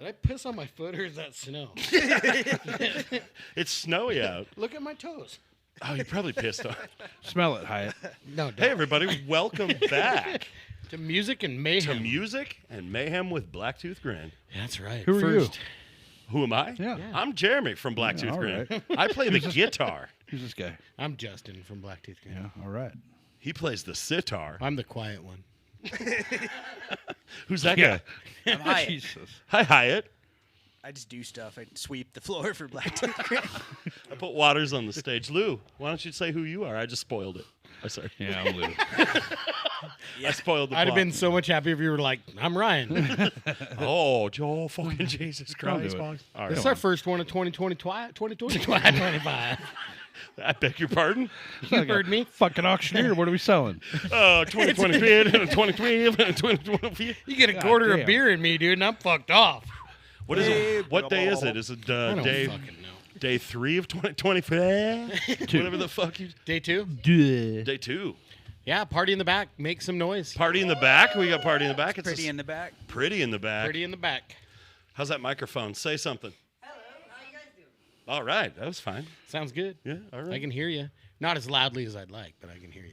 Did I piss on my foot or is that snow? It's snowy out. Look at my toes. Oh, you probably pissed on. Smell it, Hyatt. No, don't. Hey, everybody, welcome back To music and to mayhem. Music and Mayhem with Black Tooth Grin. That's right. Who are you? Who am I? Yeah. I'm Jeremy from Black Tooth all Grin. right. I play the guitar. Who's this guy? I'm Justin from Black Tooth Grins. Yeah, all right. He plays the sitar. I'm the quiet one. Who's that guy? I'm Hyatt. Jesus. Hi, Hyatt. I just do stuff. I sweep the floor for Black Tooth Grins. I put Waters on the stage. Lou, why don't you say who you are? I just spoiled it. I'm sorry. Yeah, I'm Lou. I spoiled the I'd have plot. been so much happier if you were like, I'm Ryan. Oh, Joe fucking Jesus Christ. do it. All This right. is our first one of 2025. I beg your pardon? You heard me. Fucking auctioneer. What are we selling? 2023 and 2023. You get a quarter damn. of beer in me, dude, and I'm fucked off. What is it? What day is it? Is it I don't day fucking know. day 3 of 2025? Whatever the fuck you. Day 2? Day 2. Yeah, party in the back. Make some noise. Party in the back. We got party in the back. It's Pretty in the back. pretty in the back. Pretty in the back. How's that microphone? Say something. Hello, how you guys doing? All right, that was fine. Sounds good. Yeah, all right. I can hear you. Not as loudly as I'd like, but I can hear you.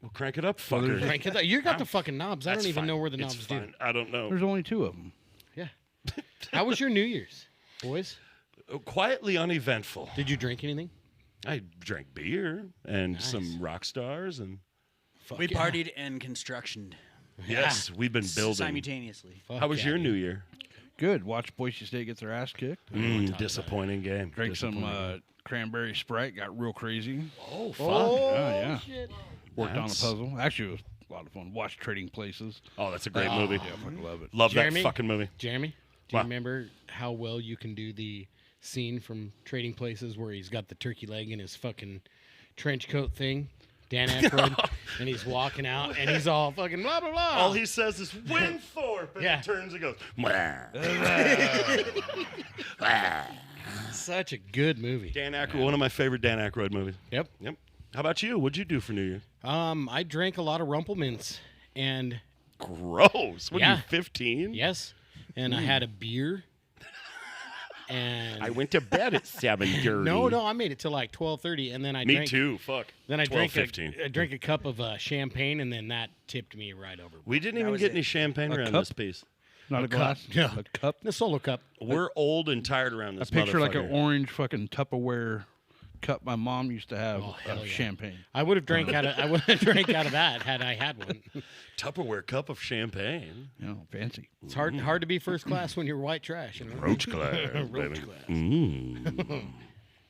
We'll crank it up, fucker. Frank, you got the fucking knobs. I That's don't even fine. know where the It's knobs do. fine. I don't know. There's only 2 of them. Yeah. How was your New Year's, boys? Quietly uneventful. Did you drink anything? I drank beer and Nice. some rock stars and Fuck We yeah. partied and constructioned yes, we've been building. simultaneously. Fuck How was yeah, your dude. New Year? Good. Watch Boise State get their ass kicked. Disappointing game. Drank some Disappointing. cranberry Sprite. Got real crazy. Oh, fuck. Oh, yeah. shit. Worked on a That's- puzzle. Actually, it was a lot of fun. Watched Trading Places. Oh, that's a great movie. Yeah, I fucking love it. Love Jeremy? that fucking movie. Jeremy, do What? you remember how well you can do the scene from Trading Places where he's got the turkey leg in his fucking trench coat thing? Dan Aykroyd, and he's walking out, and he's all fucking blah, blah, blah. All he says is Winthorpe, and Yeah. he turns and goes, "Mwah." Such a good movie. Dan Aykroyd, one of my favorite Dan Aykroyd movies. Yep. Yep. How about you? What'd you do for New Year? I drank a lot of Rumplemints, and Gross. What are Yeah. you, 15? yes, and I had a beer. And I went to bed at 7:30. no, I made it till like 12:30, and then I Me drank. too. Fuck. Then I 12:15. drank a cup of champagne, and then that tipped me right over. We didn't even was get it. any champagne A around cup? this piece. Not a, cup. glass. Yeah. A cup. The solo cup. We're old and tired around I this picture like an motherfucker. orange fucking Tupperware cup my mom used to have Oh, hell of yeah. champagne. I would have drank out of. I would have drank out of that had I had one. Tupperware cup of champagne. You know, fancy. It's hard to be first class when you're white trash. You know? Roach glass. Roach baby. glass. Mm.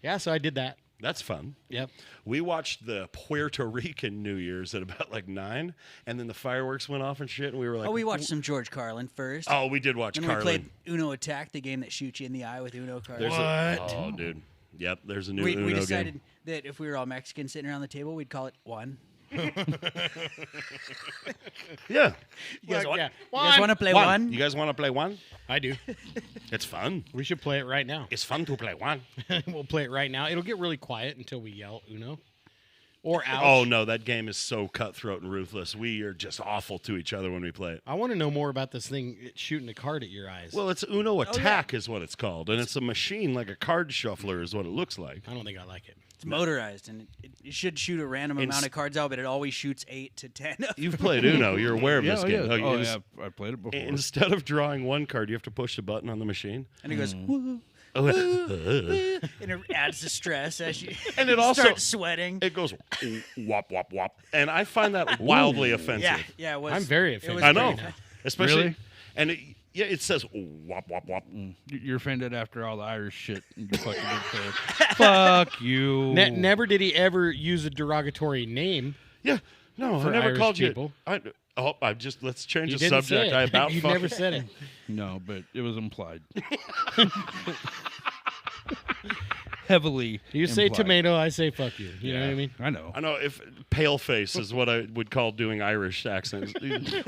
Yeah, so I did that. That's fun. Yep. We watched the Puerto Rican New Year's at about like 9, and then the fireworks went off and shit, and we were like, Oh, we watched some George Carlin first. Oh, we did watch Then Carlin. we played Uno Attack, the game that shoots you in the eye with Uno cards. There's What? oh, dude. Yep, there's a new we Uno decided game. that if we were all Mexican sitting around the table, we'd call it one. Yeah. You guys, Like, yeah. you guys want to play One. one? You guys want to play one? I do. It's fun. We should play it right now. It's fun to play one. We'll play it right now. It'll get really quiet until we yell Uno or ouch. Oh, no, that game is so cutthroat and ruthless. We are just awful to each other when we play it. I want to know more about this thing shooting a card at your eyes. Well, it's Uno Attack is what it's called, and it's a machine like a card shuffler is what it looks like. I don't think I like it. It's motorized, and it should shoot a random amount of cards out, but it always shoots 8 to 10. You've played Uno. You're aware of Yeah, this oh, game. yeah. Oh, ins- yeah. I played it before. Instead of drawing one card, you have to push a button on the machine. And it goes, woo, Oh, and it adds the stress as you And it also- start sweating. it goes wop, wop, wop. And I find that wildly offensive. Yeah, yeah. It was, I'm very it offended. was I pretty know. nice. Especially, Really? and it says wop, wop, wop. You're offended after all the Irish shit you fucking did there. Fuck you. Never did he ever use a derogatory name. Yeah. No, For I never Irish called people. you. Let's change You the didn't subject. say I it. about You fucking. never said it. No, but it was implied. Heavily. You say implied. tomato, I say fuck you. You know what I mean? I know. I know if pale face is what I would call doing Irish accents.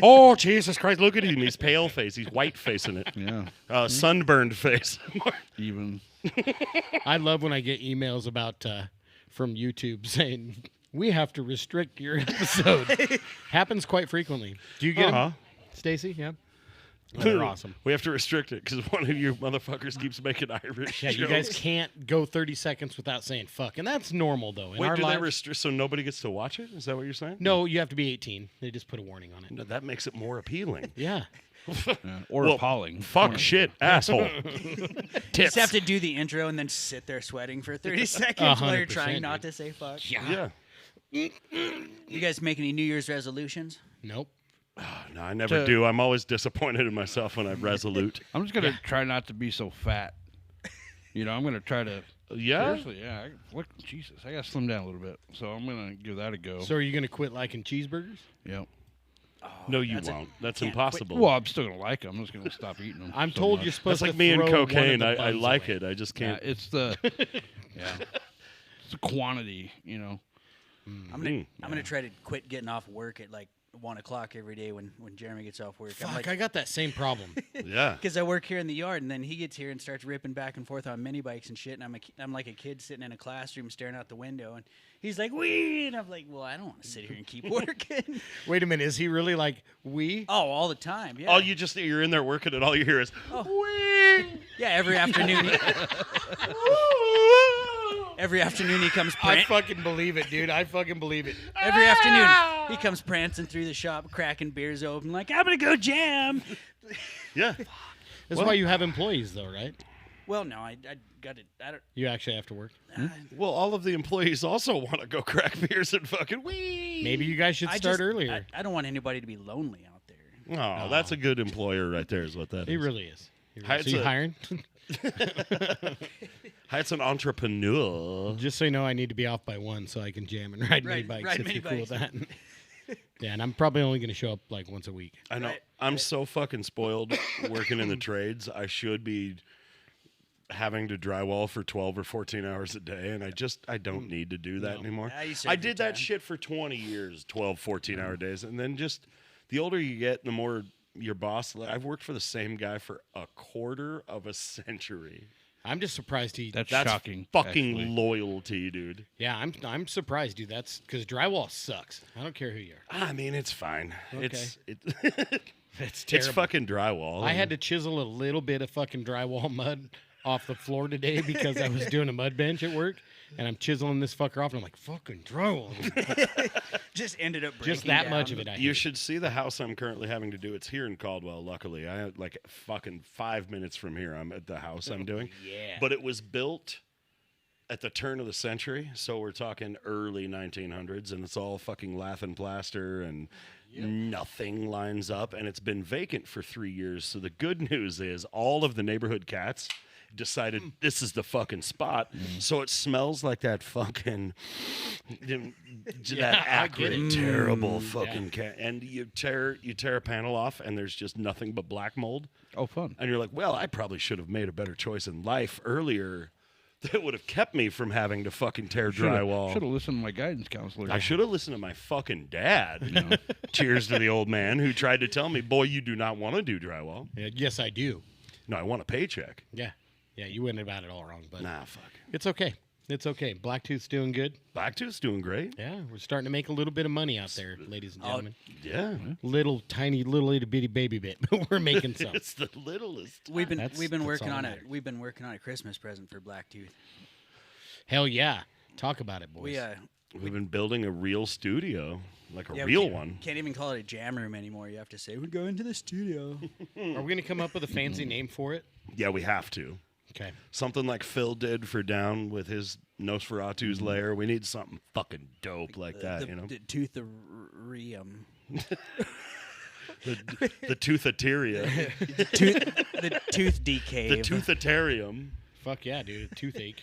Oh Jesus Christ! Look at him. He's pale face. He's white facing it. Yeah. Sunburned face. Even. I love when I get emails about from YouTube saying we have to restrict your episode. Happens quite frequently. Do you get them, Stacy? Yeah. Oh, they're awesome. We have to restrict it because one of you motherfuckers keeps making Irish Yeah, jokes. you guys can't go 30 seconds without saying fuck, and that's normal though. In Wait, our do they lives, restrict so nobody gets to watch it? Is that what you're saying? no, you have to be 18. They just put a warning on it. No, that makes it more appealing. Yeah. Or Well, appalling. Fuck, shit, asshole. Just Tits. have to do the intro and then sit there sweating for 30 seconds while you're 100%, trying not dude. to say fuck. Yeah. You guys make any New Year's resolutions? Nope. No, I never do. I'm always disappointed in myself when I'm resolute. I'm just gonna try not to be so fat. I'm gonna try to. Yeah? Seriously, yeah. Jesus, I gotta slim down a little bit, so I'm gonna give that a go. So are you gonna quit liking cheeseburgers? Yep. No, you That's a- won't. That's can't impossible. Well, I'm still gonna like them. I'm just gonna stop eating them. I'm so told much. you're supposed That's to like me and throw one of cocaine. the I buns like away. it. I just Yeah, can't. it's the. It's the quantity. I'm gonna try to quit getting off work at like 1 o'clock every day when Jeremy gets off work. Fuck, I got that same problem. Yeah. Because I work here in the yard, and then he gets here and starts ripping back and forth on mini bikes and shit. And I'm like a kid sitting in a classroom staring out the window, and he's like, "Wee!" And I'm like, "Well, I don't want to sit here and keep working." Wait a minute, is he really like we? Oh, all the time. Yeah. You're in there working, and all you hear is, Yeah, every afternoon. Every afternoon he comes. I fucking believe it, dude. I fucking believe it. Every afternoon he comes prancing through the shop, cracking beers open, like I'm gonna go jam. yeah. That's why you have employees, though, right? Well, no, I got it. I don't. You actually have to work. Well, all of the employees also want to go crack beers and fucking wee. Maybe you guys should start earlier. I don't want anybody to be lonely out there. Oh, that's a good employer right there, is what that He is. really is. He Hi, really- So it's you a- hiring? It's an entrepreneur. Just so you know, I need to be off by 1 so I can jam and ride mini Right, bikes ride if mini you're cool with that. bikes. Yeah, and I'm probably only going to show up like once a week. I know. Right. I'm so fucking spoiled working in the trades. I should be having to drywall for 12 or 14 hours a day, and I don't need to do that anymore. Yeah, you served I your did that time. shit for 20 years, 12, 14-hour days, and then just the older you get, the more your boss. I've worked for the same guy for a quarter of a century. I'm just surprised he. That's That's shocking. fucking actually. loyalty, dude. Yeah, I'm surprised, dude. That's because drywall sucks. I don't care who you are. I mean, it's fine. It's It's terrible. it's fucking drywall. I had to chisel a little bit of fucking drywall mud off the floor today because I was doing a mud bench at work, and I'm chiseling this fucker off, and I'm like, fucking drywall. Just ended up breaking Just that down. much of it. I You hate. should see the house I'm currently having to do. It's here in Caldwell, luckily. I had like fucking 5 minutes from here. I'm at the house I'm doing. Yeah. But it was built at the turn of the century, so we're talking early 1900s, and it's all fucking lath and plaster, and nothing lines up, and it's been vacant for 3 years. So the good news is all of the neighborhood cats decided this is the fucking spot. So it smells like that fucking that I get acrid, it. terrible fucking cat. And you tear a panel off, and there's just nothing but black mold. Oh, fun. And you're like, well, I probably should have made a better choice in life earlier. That would have kept me from having to fucking tear drywall. Should have listened to my guidance counselor. I should have listened to my fucking dad. Cheers to the old man who tried to tell me, boy, you do not want to do drywall. Yeah, yes, I do. No, I want a paycheck. Yeah. Yeah, you went about it all wrong, but Nah, fuck. it's okay. It's okay. Blacktooth's doing good. Blacktooth's doing great. Yeah, we're starting to make a little bit of money out there, ladies and gentlemen. Yeah. Little tiny little itty bitty baby bit, but we're making some. It's the littlest. We've been That's working all on that it. We've been working on a Christmas present for Blacktooth. Hell yeah. Talk about it, boys. We've been building a real studio, like a we real can't- one. Can't even call it a jam room anymore. You have to say we go into the studio. Are we going to come up with a fancy name for it? Yeah, we have to. Okay. Something like Phil did for Down with his Nosferatu's lair. We need something fucking dope like that, you know? The tootharium. The Toothateria. The tooth decay. The Toothatarium. Fuck yeah, dude. Toothache.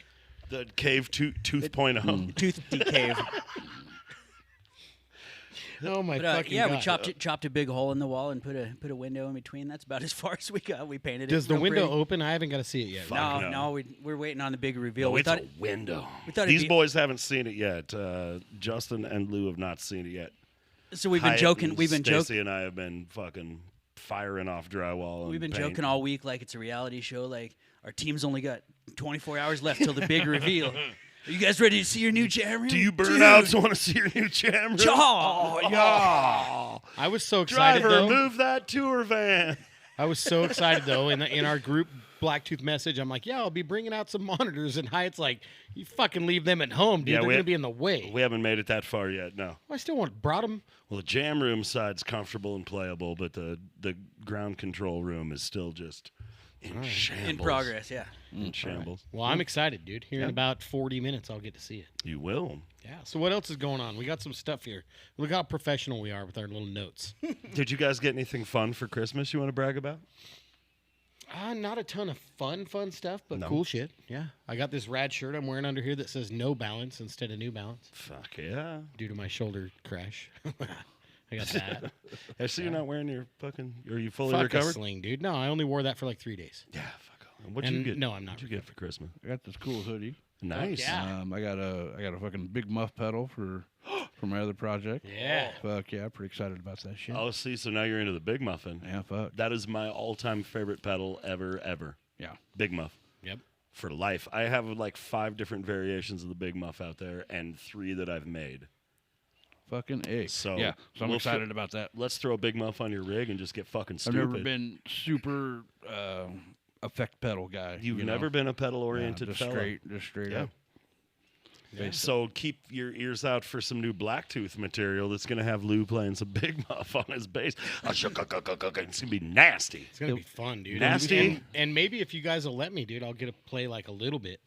The Cave Tooth Point oh. Tooth decave. Oh my But, fucking yeah, God. we chopped a big hole in the wall and put a window in between. That's about as far as we got. We painted it. Does the real window pretty. open? I haven't got to see it yet. Fuck. No, no. we're waiting on the big reveal. No, we it's thought a window. we thought it'd These be- boys haven't seen it yet. Justin and Lou have not seen it yet. so we've been Hyatt joking. and We've been joking. Stacey and I have been fucking firing off drywall. And We've been paint. joking all week like it's a reality show. Like our team's only got 24 hours left till the big reveal. Are you guys ready to see your new jam room? Do you Dude. burnouts want to see your new jam room? Oh, yeah. I was so excited Driver, though. move that tour van. I was so excited though in our group Blacktooth message. I'm like, yeah, I'll be bringing out some monitors, and Hyatt's like, you fucking leave them at home, dude. Yeah, They're we- gonna be in the way. We haven't made it that far yet. No. I still brought them. Well, the jam room side's comfortable and playable, but the ground control room is still just in shambles. In progress, yeah. In shambles. Well, I'm excited, dude. Here in Yeah. about 40 minutes, I'll get to see it. You will. Yeah. So what else is going on? We got some stuff here. Look how professional we are with our little notes. Did you guys get anything fun for Christmas you want to brag about? Not a ton of fun stuff, but No. cool shit. Yeah. I got this rad shirt I'm wearing under here that says No Balance instead of New Balance Fuck yeah. due to my shoulder crash. I got that. I see you're not wearing your fucking. Are you fully Fuck a recovered? sling, dude. No, I only wore that for like 3 days. Yeah, fuck off. What'd you And get? no, I'm not What'd you get for Christmas? I got this cool hoodie. Nice. yeah. I got a fucking big muff pedal for my other project. Yeah. Fuck yeah, pretty excited about that shit. Oh, see, so now you're into the Big Muffin. Yeah, fuck. That is my all-time favorite pedal ever. Yeah. Big Muff. Yep. For life. I have like 5 different variations of the Big Muff out there and 3 that I've made. Fucking A. So yeah, so I'm we'll excited about that. Let's throw a Big Muff on your rig and just get fucking I've stupid. never been super effect pedal guy. You've you know? never been a Yeah, pedal-oriented just fella. straight Yeah. up. So keep your ears out for some new Blacktooth material that's going to have Lou playing some Big Muff on his bass. It's going to be nasty. It's going to be fun, dude. Nasty. And maybe if you guys will let me, dude, I'll get to play like a little bit.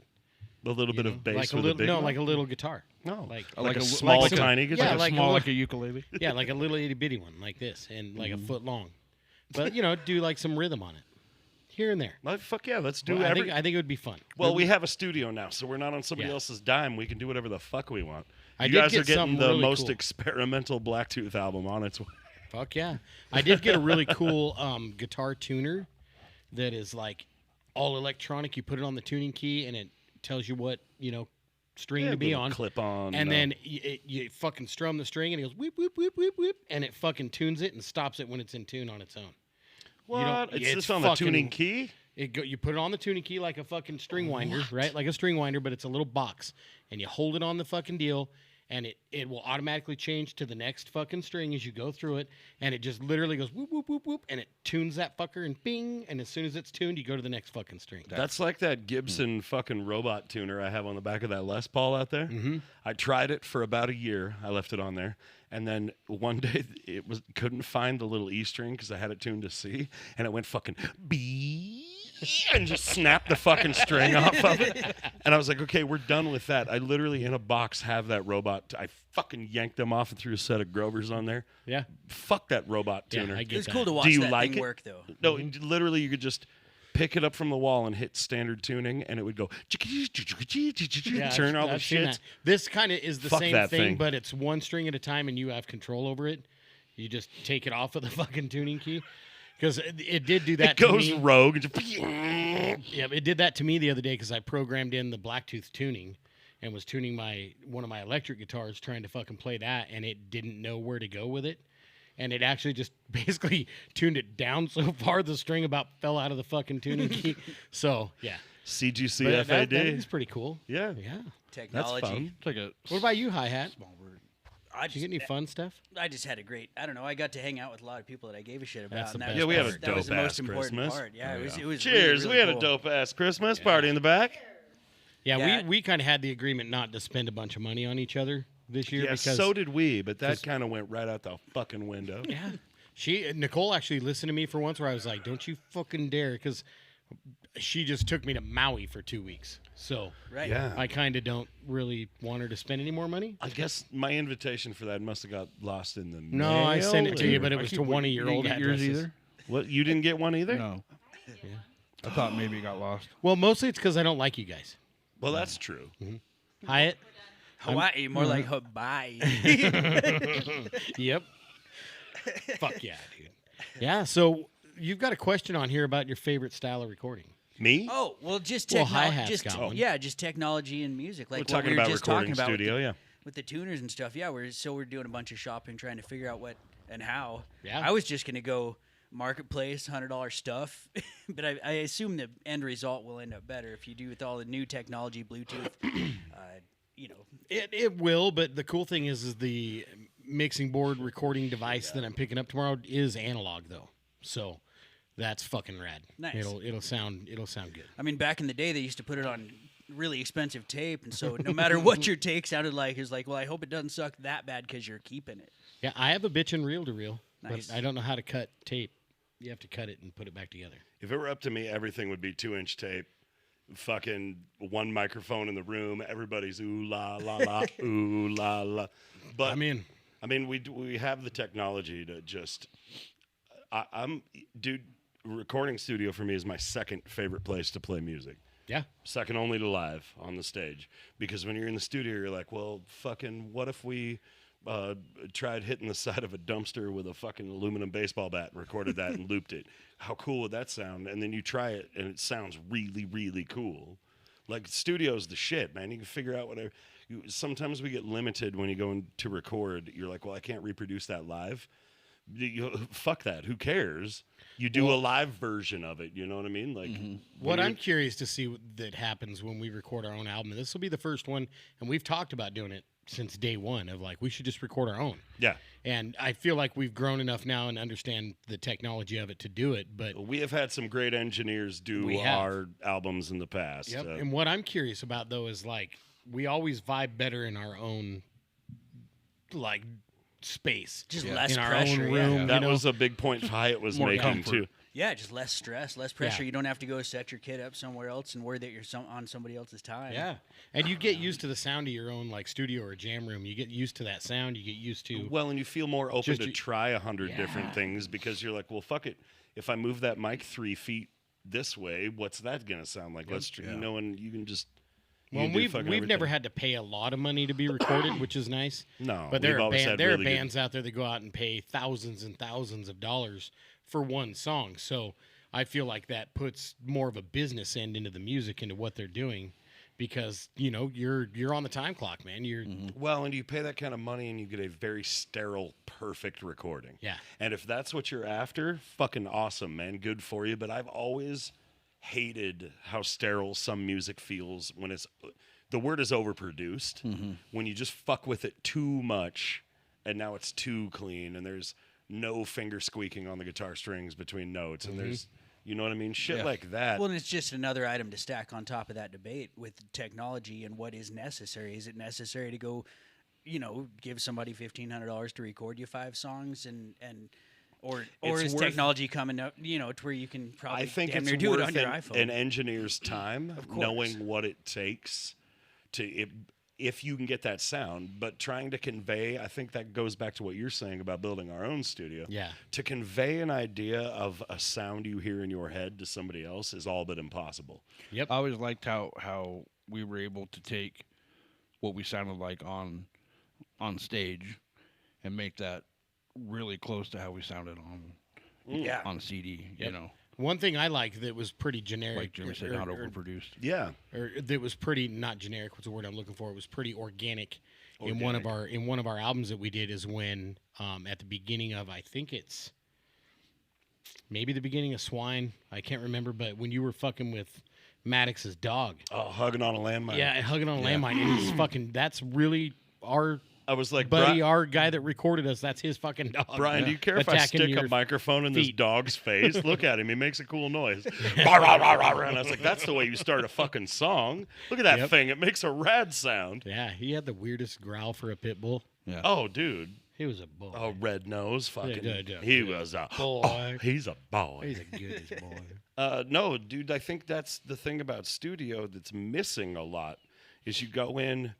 A little bit you of know? bass like a with little, a Big no, Muff? like a little guitar. No. Like Like a li- small, like a- tiny yeah, guitar. like a small li- like a ukulele. Yeah, like a little itty bitty one, like this, and like Mm-hmm. a foot long. But do like some rhythm on it, here and there. Like, fuck yeah, let's do Well, I every... think it would be fun. Well, we have a studio now, so we're not on somebody Yeah. else's dime. We can do whatever the fuck we want. I You did guys get are getting something the really most cool. experimental Blacktooth album on its way. Fuck yeah! I did get a really cool guitar tuner that is like all electronic. You put it on the tuning key, and it tells you what string to be on. Clip on. And then you fucking strum the string, and it goes whip, whip, whip, whip, whip, and it fucking tunes it and stops it when it's in tune on its own. what? It's it's just on the fucking- tuning key? You put it on the tuning key like a fucking string winder, right? Like a string winder, but it's a little box, and you hold it on the fucking deal, and it will automatically change to the next fucking string as you go through it, and it just literally goes whoop, whoop, whoop, whoop, and it tunes that fucker, and bing, and as soon as it's tuned, you go to the next fucking string. That's like that Gibson fucking robot tuner I have on the back of that Les Paul out there. Mm-hmm. I tried it for about a year. I left it on there. And then one day couldn't find the little E string because I had it tuned to C, and it went fucking B and just snapped the fucking string off of it. And I was like, okay, we're done with that. I literally in a box have that robot. I fucking yanked them off and threw a set of Grovers on there. Yeah, Fuck that robot yeah, tuner. I It get was that. cool to watch Do you that like thing it? work, though. No, literally, you could just pick it up from the wall and hit standard tuning, and it would go Yeah, turn all the I've seen shit. that. This kind of is the Fuck same that thing, thing. but it's one string at a time, and you have control over it. You just take it off of the fucking tuning key. Because it did do that It goes to me. rogue. And just Yeah, it did that to me the other day because I programmed in the Blacktooth tuning and was tuning one of my electric guitars, trying to fucking play that, and it didn't know where to go with it. And it actually just basically tuned it down so far the string about fell out of the fucking tuning key. So, yeah. But that CGCFAD. is pretty cool. Yeah. Yeah. Technology. fun. It's like a What about you, Hi-Hat? small word. Did you get any fun stuff? I just had a great. I don't know. I got to hang out with a lot of people that I gave a shit about. That's the and that best was- Yeah, we had that a was- that was the dope-ass most important Christmas. part. Yeah, Oh, it was. yeah. It was. Cheers. Really, We had really a cool. dope ass Christmas party in the back. Yeah, Yeah. we kind of had the agreement not to spend a bunch of money on each other this year Yeah, because so did we, but that 'cause- kind of went right out the fucking window. yeah, Nicole actually listened to me for once where I was like, "Don't you fucking dare," because she just took me to Maui for 2 weeks. So Right. Yeah. I kind of don't really want her to spend any more money. I guess my invitation for that must have got lost in the No, I mail, sent it to or- you, but it I was keep to waiting. one of You your didn't old get yours addresses. either? What? You didn't get one either? No. I thought maybe it got lost. Well, mostly it's because I don't like you guys. Well, that's true. Hyatt. Hawaii, more like Hawaii. Yep. Fuck yeah, dude. Yeah. So you've got a question on here about your favorite style of recording. Me? Oh well, just Well, technology. Hi-Hat's got one. Yeah, just technology and music. Like We're what talking we were about just recording talking about studio, yeah. with the tuners and stuff. Yeah, we're doing a bunch of shopping, trying to figure out what and how. Yeah. I was just gonna go marketplace, $100 stuff, but I assume the end result will end up better if you do with all the new technology, Bluetooth. You know, It will, but the cool thing is the mixing board recording device that I'm picking up tomorrow is analog though. So that's fucking rad. Nice. It'll sound good. I mean, back in the day, they used to put it on really expensive tape, and so no matter what your take sounded like, it was like, well, I hope it doesn't suck that bad because you're keeping it. Yeah, I have a bitchin' reel-to-reel, Nice. but I don't know how to cut tape. You have to cut it and put it back together. If it were up to me, everything would be 2-inch tape. Fucking one microphone in the room. Everybody's ooh la la la ooh la la. But I mean, we have the technology to just. Dude. Recording studio for me is my second favorite place to play music. Yeah. Second only to live on the stage. Because when you're in the studio, you're like, well, fucking, what if we tried hitting the side of a dumpster with a fucking aluminum baseball bat and recorded that and looped it? How cool would that sound? And then you try it, and it sounds really, really cool. Like, studio's the shit, man. You can figure out whatever. Sometimes we get limited when you go in to record. You're like, well, I can't reproduce that live. Fuck that. Who cares? You do a live version of it. You know what I mean? Like, what I'm curious to see that happens when we record our own album. This will be the first one, and we've talked about doing it since day one. Of like, we should just record our own. Yeah. And I feel like we've grown enough now and understand the technology of it to do it. But we have had some great engineers do our albums in the past. Yep. And what I'm curious about though is like, we always vibe better in our own like space, just less in our pressure. own room. That was a big point Hyatt was making comfort. too. Yeah, just less stress, less pressure. Yeah. You don't have to go set your kid up somewhere else and worry that you're on somebody else's time. Yeah, and you get used to the sound of your own like studio or jam room. You get used to that sound. You get used to and you feel more open to try 100 different things because you're like, well, fuck it. If I move that mic 3 feet this way, what's that gonna sound like? Let's and you can just. Well, we've never had to pay a lot of money to be recorded, which is nice. No, but there are bands out there that go out and pay thousands and thousands of dollars for one song. So I feel like that puts more of a business end into the music, into what they're doing, because you're on the time clock, man. You're and you pay that kind of money and you get a very sterile, perfect recording. Yeah. And if that's what you're after, fucking awesome, man. Good for you. But I've always hated how sterile some music feels when the word is overproduced, when you just fuck with it too much and now it's too clean and there's no finger squeaking on the guitar strings between notes and there's, you know what I mean? Shit like that. Well, and it's just another item to stack on top of that debate with technology and what is necessary. Is it necessary to go, give somebody $1,500 to record you 5 songs or is technology coming up, to where you can probably damn near do it on your iPhone? An engineer's time, knowing what it takes if you can get that sound, but trying to convey, I think that goes back to what you're saying about building our own studio. Yeah. To convey an idea of a sound you hear in your head to somebody else is all but impossible. Yep. I always liked how we were able to take what we sounded like on stage and make that really close to how we sounded on CD, One thing I like that was pretty generic, like Jimmy said, not overproduced. Yeah. Or that was pretty not generic. What's the word I'm looking for? It was pretty organic. In one of our albums that we did is when at the beginning of, I think it's maybe the beginning of Swine. I can't remember, but when you were fucking with Maddox's dog. Oh, hugging on a landmine. Yeah, hugging on a landmine. And he's fucking. That's really our. I was like, buddy, our guy that recorded us, that's his fucking dog. Brian, do you care if I stick a microphone in this dog's face? Look at him. He makes a cool noise. And I was like, that's the way you start a fucking song. Look at that thing. It makes a rad sound. Yeah, he had the weirdest growl for a pit bull. Yeah. Oh, dude. He was a boy. Oh, red nose. Fucking. He was a boy. Oh, he's a boy. He's a goodest boy. No, dude, I think that's the thing about studio that's missing a lot is you go in.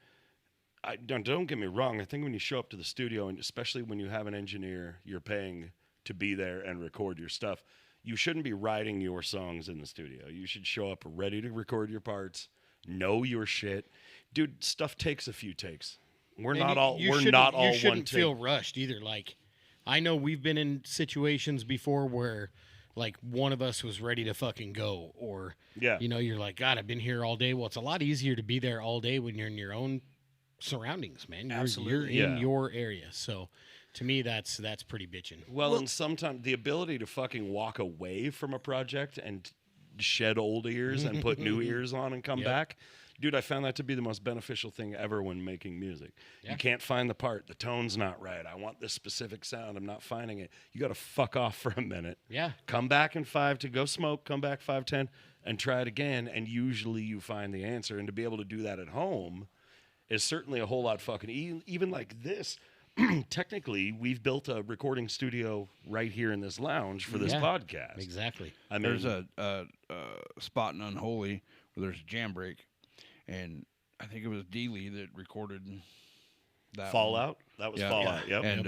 Don't get me wrong. I think when you show up to the studio, and especially when you have an engineer you're paying to be there and record your stuff, you shouldn't be writing your songs in the studio. You should show up ready to record your parts, know your shit. Dude, stuff takes a few takes. We're not all You shouldn't feel rushed either. Like, I know we've been in situations before where, like, one of us was ready to fucking go, or you're like, God, I've been here all day. Well, it's a lot easier to be there all day when you're in your own surroundings, man. You're in your area. So to me, that's pretty bitchin'. Well, and sometimes the ability to fucking walk away from a project and shed old ears and put new ears on and come Yep. back. Dude, I found that to be the most beneficial thing ever when making music. Yeah. You can't find the part. The tone's not right. I want this specific sound. I'm not finding it. You got to fuck off for a minute. Yeah. Come back in 5 to go smoke. Come back 5:10 and try it again. And usually you find the answer. And to be able to do that at home is certainly a whole lot fucking even like this. Technically, we've built a recording studio right here in this lounge for this Yeah. podcast. Exactly. I mean, There's a spot in Unholy where there's a jam break, and I think it was Dealey that recorded that one. Fallout. That was Yeah. Fallout. Yep. And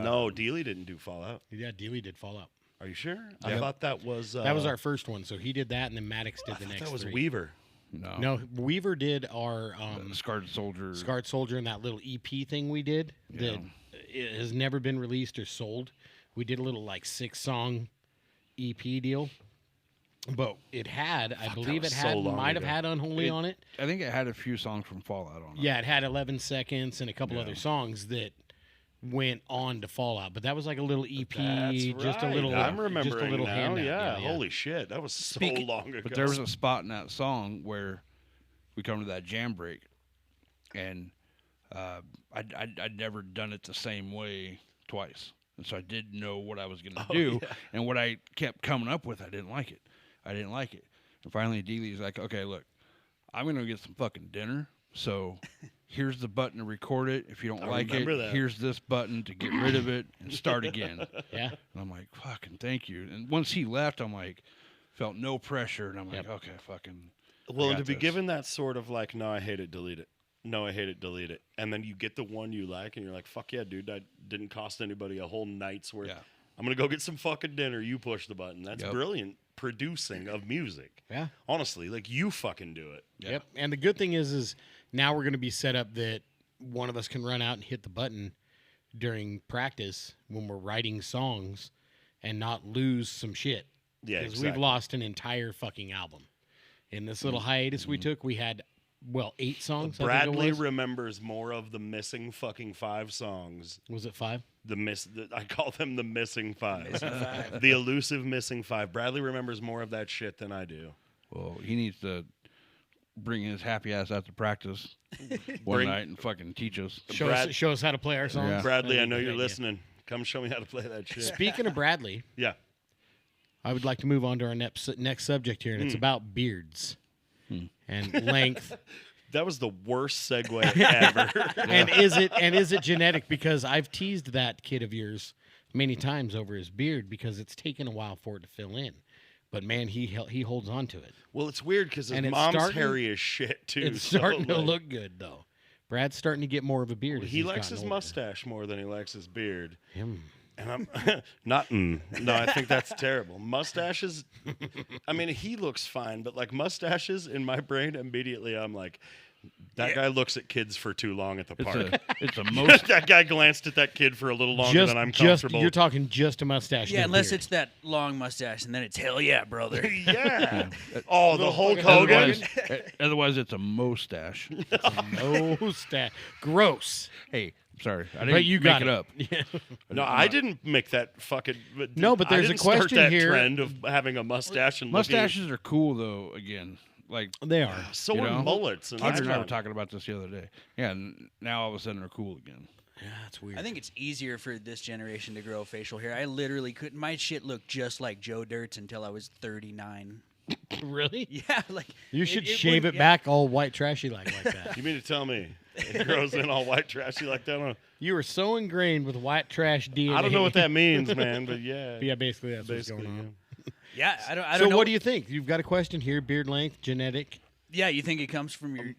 No, Dealey didn't do Fallout. Yeah, Dealey did Fallout. Are you sure? I Yep. thought that was. That was our first one, so he did that, and then Maddox did I the thought next that was three. Weaver. No, Weaver did our Scarred Soldier. Scarred Soldier and that little EP thing we did that it has never been released or sold. We did a little like 6-song EP deal, but it had, I believe, was it so had long might have ago. had Unholy on it. I think it had a few songs from Fallout on it. Yeah, it had 11 Seconds and a couple other songs that went on to Fallout, but that was like a little EP, That's just a right. little, I'm just remembering a little now. handout. Yeah. Holy shit, that was so long ago. But there was a spot in that song where we come to that jam break, and I'd never done it the same way twice, and so I didn't know what I was going to do, and what I kept coming up with, I didn't like it. And finally, Dealey's like, "Okay, look, I'm going to get some fucking dinner, so here's the button to record it. If you don't like it, remember that. here's this button to get rid of it and start again." Yeah. And I'm like, "Fucking thank you." And once he left, I'm like, felt no pressure, and I'm like, "Okay, fucking." Well, I and to got be this. given that sort of like, no, I hate it, delete it. No, I hate it, delete it. And then you get the one you like, and you're like, fuck yeah, dude, that didn't cost anybody a whole night's worth. Yeah. I'm going to go get some fucking dinner. You push the button. That's Yep. brilliant producing of music. Yeah. Honestly, like, you fucking do it. Yep. And the good thing is now we're going to be set up that one of us can run out and hit the button during practice when we're writing songs and not lose some shit. Yeah, Because exactly. we've lost an entire fucking album. In this little hiatus we took, we had, 8 songs. I think Bradley it was. remembers more of the missing fucking 5 songs. Was it 5? I call them the missing 5. Missing 5. The elusive missing 5. Bradley remembers more of that shit than I do. Well, he needs to bring his happy ass out to practice one Bring- night and fucking teach us. Show us how to play our songs. Yeah. Bradley, I That'd know be a you're good idea. listening. Come show me how to play that shit. Speaking of Bradley, Yeah. I would like to move on to our next subject here, and it's about beards and length. That was the worst segue ever. And is it genetic? Because I've teased that kid of yours many times over his beard because it's taken a while for it to fill in. But man, he holds on to it. Well, it's weird because his And it's mom's starting- hairy as shit too. It's so, starting to like, look good though. Brad's starting to get more of a beard. as He he's likes gotten his older. mustache more than he likes his beard. Him. And I'm not. No, I think that's terrible. Mustaches. I mean, he looks fine, but like mustaches in my brain, immediately I'm like, that guy looks at kids for too long at the park. It's a most That guy glanced at that kid for a little longer than I'm comfortable. You're talking just a mustache. Yeah, no unless beard. it's that long mustache, and then it's hell yeah, brother. Yeah. Oh, the Hulk Hogan. otherwise, otherwise it's a mustache. no mustache. Gross. Hey, sorry, I didn't But you got make it up. Yeah. No, I didn't make that fucking. No, but I there's a didn't start question that here. trend of having a mustache and Mustaches are cool though. Again, like They are. looking, so you are know? mullets. And Audrey that's and I were fun. talking about this the other day. Yeah, and now all of a sudden they're cool again. Yeah, that's weird. I think it's easier for this generation to grow facial hair. I literally couldn't. My shit looked just like Joe Dirt's until I was 39. really. Yeah, like You should shave it back all white trashy like that. You mean to tell me it grows in all white trashy like that? You were so ingrained with white trash DNA. I don't know what that means, man, but yeah. Yeah, basically that's Basically, what's going on. Yeah, I don't So know. what do you think? You've got a question here: beard length, genetic. Yeah, you think it comes from your?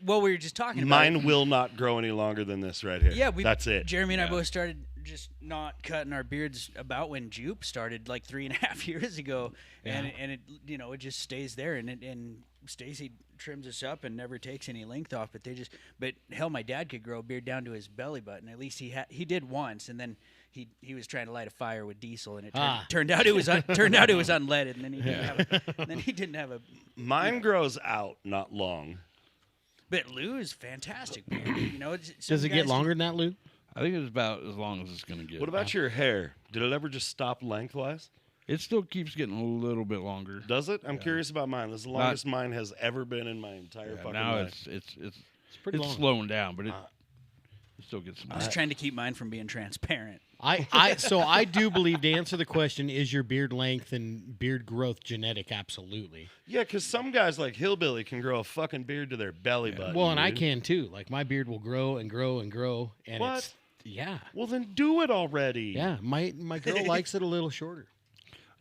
Well, we were just talking about Mine it. will not grow any longer than this right here. Yeah, that's it. Jeremy and I both started just not cutting our beards about when Jupe started, like 3.5 years ago, and it it just stays there, and Stacy trims us up and never takes any length off, but hell, my dad could grow a beard down to his belly button. At least he did once, and then he was trying to light a fire with diesel, and it turned out it was unleaded, and then he didn't have a. Mine grows out, not long. But Lou's fantastic beard. Does it get longer than that, Lou? I think it's about as long as it's gonna get. What about your hair? Did it ever just stop lengthwise? It still keeps getting a little bit longer. Does it? I'm curious about mine. This is the longest mine has ever been in my entire fucking now life. it's pretty long. slowing down, but it still gets some. I'm just trying to keep mine from being transparent. So I do believe, to answer the question, is your beard length and beard growth genetic? Absolutely. Yeah, because some guys like Hillbilly can grow a fucking beard to their belly button. Well, and I dude. can too. Like my beard will grow and grow and grow. And What? It's, yeah. Well, then do it already. Yeah. My girl likes it a little shorter.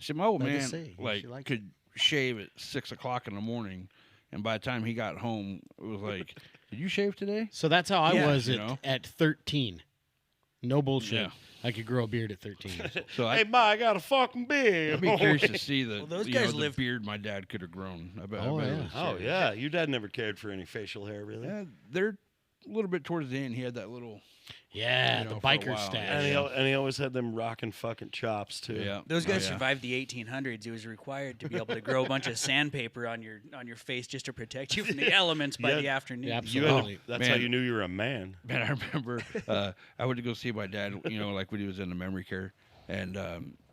See, my old Like I man say, like she likes could shave at 6 o'clock in the morning, and by the time he got home, it was like, "Did you shave today?" So that's how I Yeah, was you know. at 13. No bullshit. Yeah. I could grow a beard at 13 years old. So Hey, Ma, I got a fucking beard. I'd be curious to see the, Well, those you guys know, live- the beard my dad could have grown. I bet. Oh, I bet it yeah. was Oh, serious. yeah. Your dad never cared for any facial hair, really. Yeah, they're a little bit towards the end. He had that little. Yeah, You know, the for a biker while, stash. And he always had them rocking fucking chops, too. Yeah, Those guys oh, yeah. survived the 1800s. It was required to be able to grow a bunch of sandpaper on your face just to protect you from the elements by Yeah. the afternoon. Yeah, You absolutely. had, that's how Man. you knew you were a man. Man, I remember I went to go see my dad. You know, like when he was in the memory care, and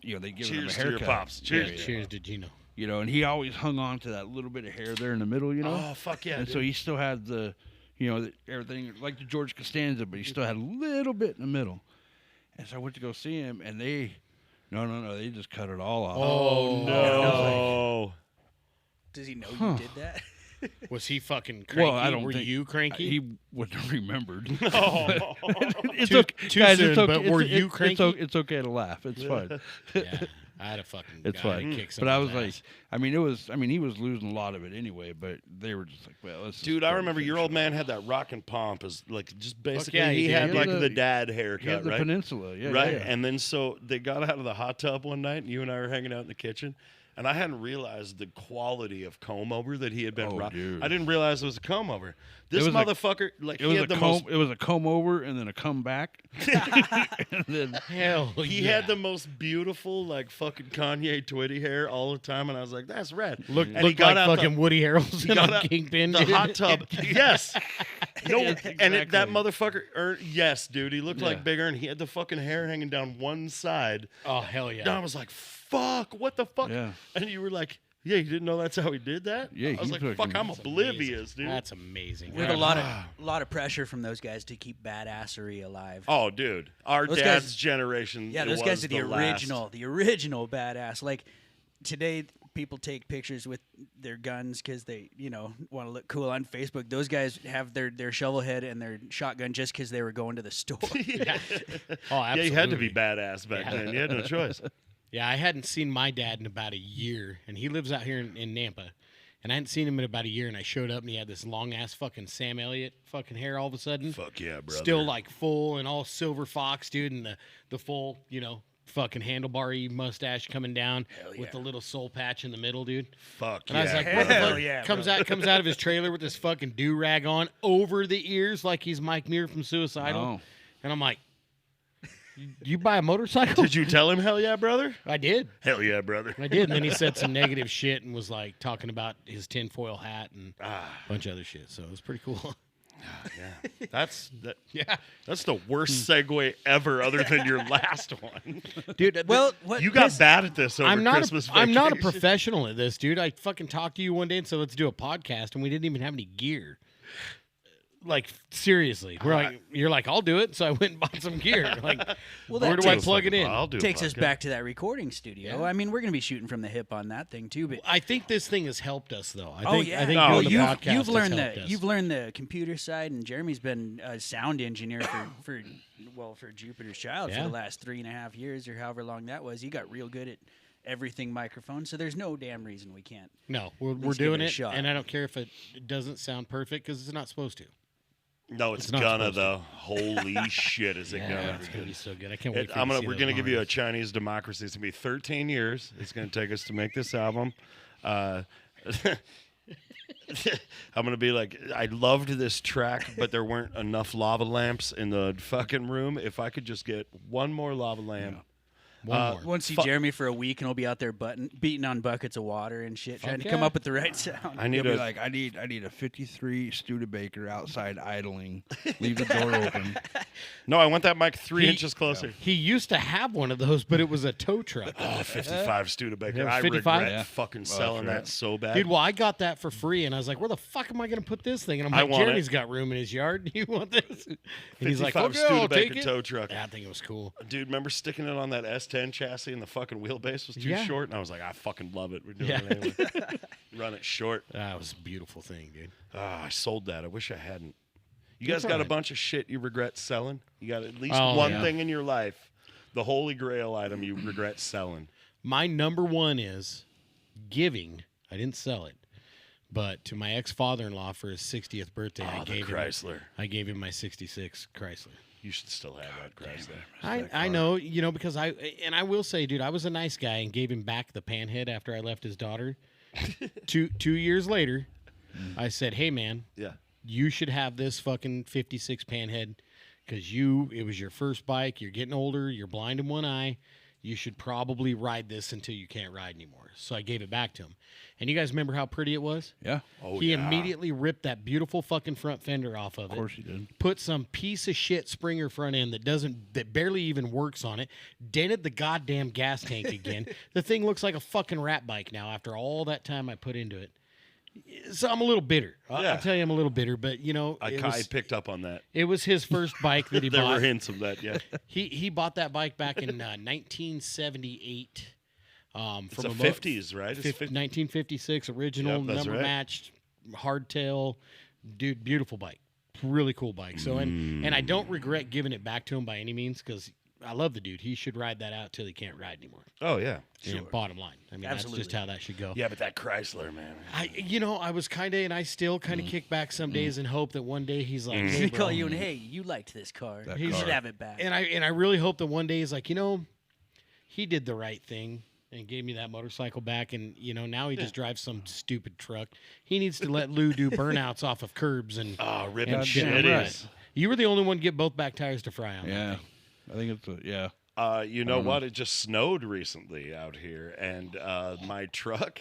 you know they give him a Cheers to your haircut. pops. Cheers. Yeah, Cheers to Gino. You know, and he always hung on to that little bit of hair there in the middle. You know. Oh, fuck yeah. And dude. so he still had the, you know, everything like the George Costanza, but he still had a little bit in the middle. And so I went to go see him, and no, they just cut it all off. Oh, no. Does he know you did that? Was he fucking cranky? Well, I don't Were think you cranky? He wouldn't have remembered. Oh. It's Too- okay, too guys. soon, It's okay. but were you it's cranky? It's okay to laugh. It's fine. Yeah, I had a fucking It's guy fine. kick But I was someone's like, ass. I mean, he was losing a lot of it anyway. But they were just like, well, let's. Dude, just I go remember your finish old it man off. had that rockin' pomp as like just basically yeah, he he did. had He like had the the- dad He haircut, had the right? peninsula, yeah, Right. yeah. And then so they got out of the hot tub one night and you and I were hanging out in the kitchen. And I hadn't realized the quality of comb over that he had been Oh, rocking. dude. I didn't realize it was a comb over. This was a- motherfucker, like It he was had a the comb. most It was a comb over and then a come back. and then Hell he yeah. had the most beautiful, like fucking Kanye Twitty hair all the time, and I was like, "That's rad." Look, and he looked got like out fucking the, Woody he Harrelson got on out Kingpin. the dude. hot tub. Yes, no, Yes, and that exactly. motherfucker. Yes, dude, he looked Yeah. like Big Earn. He had the fucking hair hanging down one side. Oh hell And I yeah! was like, "Fuck, what the fuck?" Yeah. And you were like, "Yeah, you didn't know that's how he did that?" Yeah, I was he like, fucking- "Fuck, I'm That's oblivious, amazing. dude." That's amazing. With a Yeah. lot of pressure from those guys to keep badassery alive. Oh, dude, our Those dad's guys- generation. Yeah, it those guys was are the last. original badass. Like today, people take pictures with their guns because they, want to look cool on Facebook. Those guys have their shovel head and their shotgun just because they were going to the store. Oh, Yeah, absolutely. you had to be badass back Yeah. then. You had no choice. Yeah, I hadn't seen my dad in about a year, and he lives out here in Nampa. And I hadn't seen him in about a year, and I showed up, and he had this long-ass fucking Sam Elliott fucking hair all of a sudden. Fuck yeah, brother. Still, like, full and all silver fox, dude, and the full, fucking handlebar-y mustache coming down with the little soul patch in the middle, dude. Fuck And yeah. I was like, what the Hell fuck? yeah, comes out of his trailer with this fucking do-rag on over the ears like he's Mike Muir from Suicidal. Oh. And I'm like, you buy a motorcycle? Did you tell him hell yeah, brother? I did. Hell yeah, brother. I did. And then he said some negative shit and was like talking about his tinfoil hat and Ah, a bunch of other shit. So it was pretty cool. yeah. That's Yeah. that's the worst segue ever, other than your last one. Dude, Well, what You got pissed- bad at this over I'm not Christmas I'm not a vacation. professional at this, dude. I fucking talked to you one day and said, let's do a podcast, and we didn't even have any gear. Like, seriously. You're like, I'll do it. So I went and bought some gear. Like, Well, where that do I takes- plug it in? I'll do a takes us podcast. back to that recording studio. Yeah. I mean, we're going to be shooting from the hip on that thing too. But I think this thing has helped us, though. I oh think, yeah, I think No, doing the you've, podcast you've has learned helped us. you've learned the computer side, and Jeremy's been a sound engineer for Jupiter's Child for Yeah. the last 3.5 years or however long that was. He got real good at everything microphone, so there's no damn reason we can't. No, we're least give doing it a it, shot. and I don't care if it doesn't sound perfect because it's not supposed to. No, it's not gonna supposed to. though. Holy shit, is it gonna? It's gonna be so good. I can't wait. For We're gonna give you a Chinese democracy. It's gonna be 13 years. It's gonna take us to make this album. I'm gonna be like, I loved this track, but there weren't enough lava lamps in the fucking room. If I could just get one more lava lamp, One more. Won't see Jeremy for a week, and he'll be out there beating on buckets of water and shit, trying to come up with the right sound. I need I need a 53 Studebaker outside idling. Leave the door open. No, I want that mic 3 inches closer. He used to have one of those, but it was a tow truck. Oh, 55 Studebaker. Yeah, I 55? regret fucking selling that so bad. Dude, well, I got that for free, and I was like, where the fuck am I going to put this thing? And I'm I like, want Jeremy's got room in his yard. You want this? And he's like, 55 okay, I'll take Studebaker it. tow truck. Yeah, I think it was cool. Dude, remember sticking it on that S10 chassis and the fucking wheelbase was too Yeah. short? And I was like, I fucking love it. We're doing Yeah. it anyway. Run it short. That was a beautiful thing, dude. I sold that. I wish I hadn't. You guys all got a right. bunch of shit you regret selling? You got at least Oh, one yeah. thing in your life, the holy grail item you regret selling. My number one is giving. I didn't sell it, but to my ex-father-in-law for his 60th birthday, Oh, the Chrysler. I gave him my 66 Chrysler. You should still have that Chrysler. I know, because I will say, dude, I was a nice guy and gave him back the panhead after I left his daughter. two years later, I said, hey, man, Yeah. you should have this fucking 56 panhead because it was your first bike. You're getting older. You're blind in one eye. You should probably ride this until you can't ride anymore. So I gave it back to him. And you guys remember how pretty it was? Yeah. Oh, He yeah. immediately ripped that beautiful fucking front fender off of it. Of course he did. Put some piece of shit Springer front end that barely even works on it. Dented the goddamn gas tank again. The thing looks like a fucking rat bike now after all that time I put into it. So I'm a little bitter. Yeah. I'll tell you I'm a little bitter, but I picked up on that. it was his first bike that he There bought. were hints of that, yeah. He bought that bike back in 1978. It's From a 50s, right? It's 1956 original, Yep, that's number right. matched, hardtail, dude, beautiful bike, really cool bike. So and I don't regret giving it back to him by any means because I love the dude. He should ride that out till he can't ride anymore. Oh, yeah. You know, bottom line, I mean Absolutely. that's just how that should go. Yeah, but that Chrysler, man. I was kind of, and I still kind of kick back some days and hope that one day he's like, hey, He bro. call you and hey, you liked this car. That You car. should have it back. And I really hope that one day he's like, he did the right thing and gave me that motorcycle back, and now he just drives some stupid truck. He needs to let Lou do burnouts off of curbs and Oh, ripping and shit. shit. Right. You were the only one to get both back tires to fry on. Yeah. I think it's yeah. You know what? It just snowed recently out here, and my truck.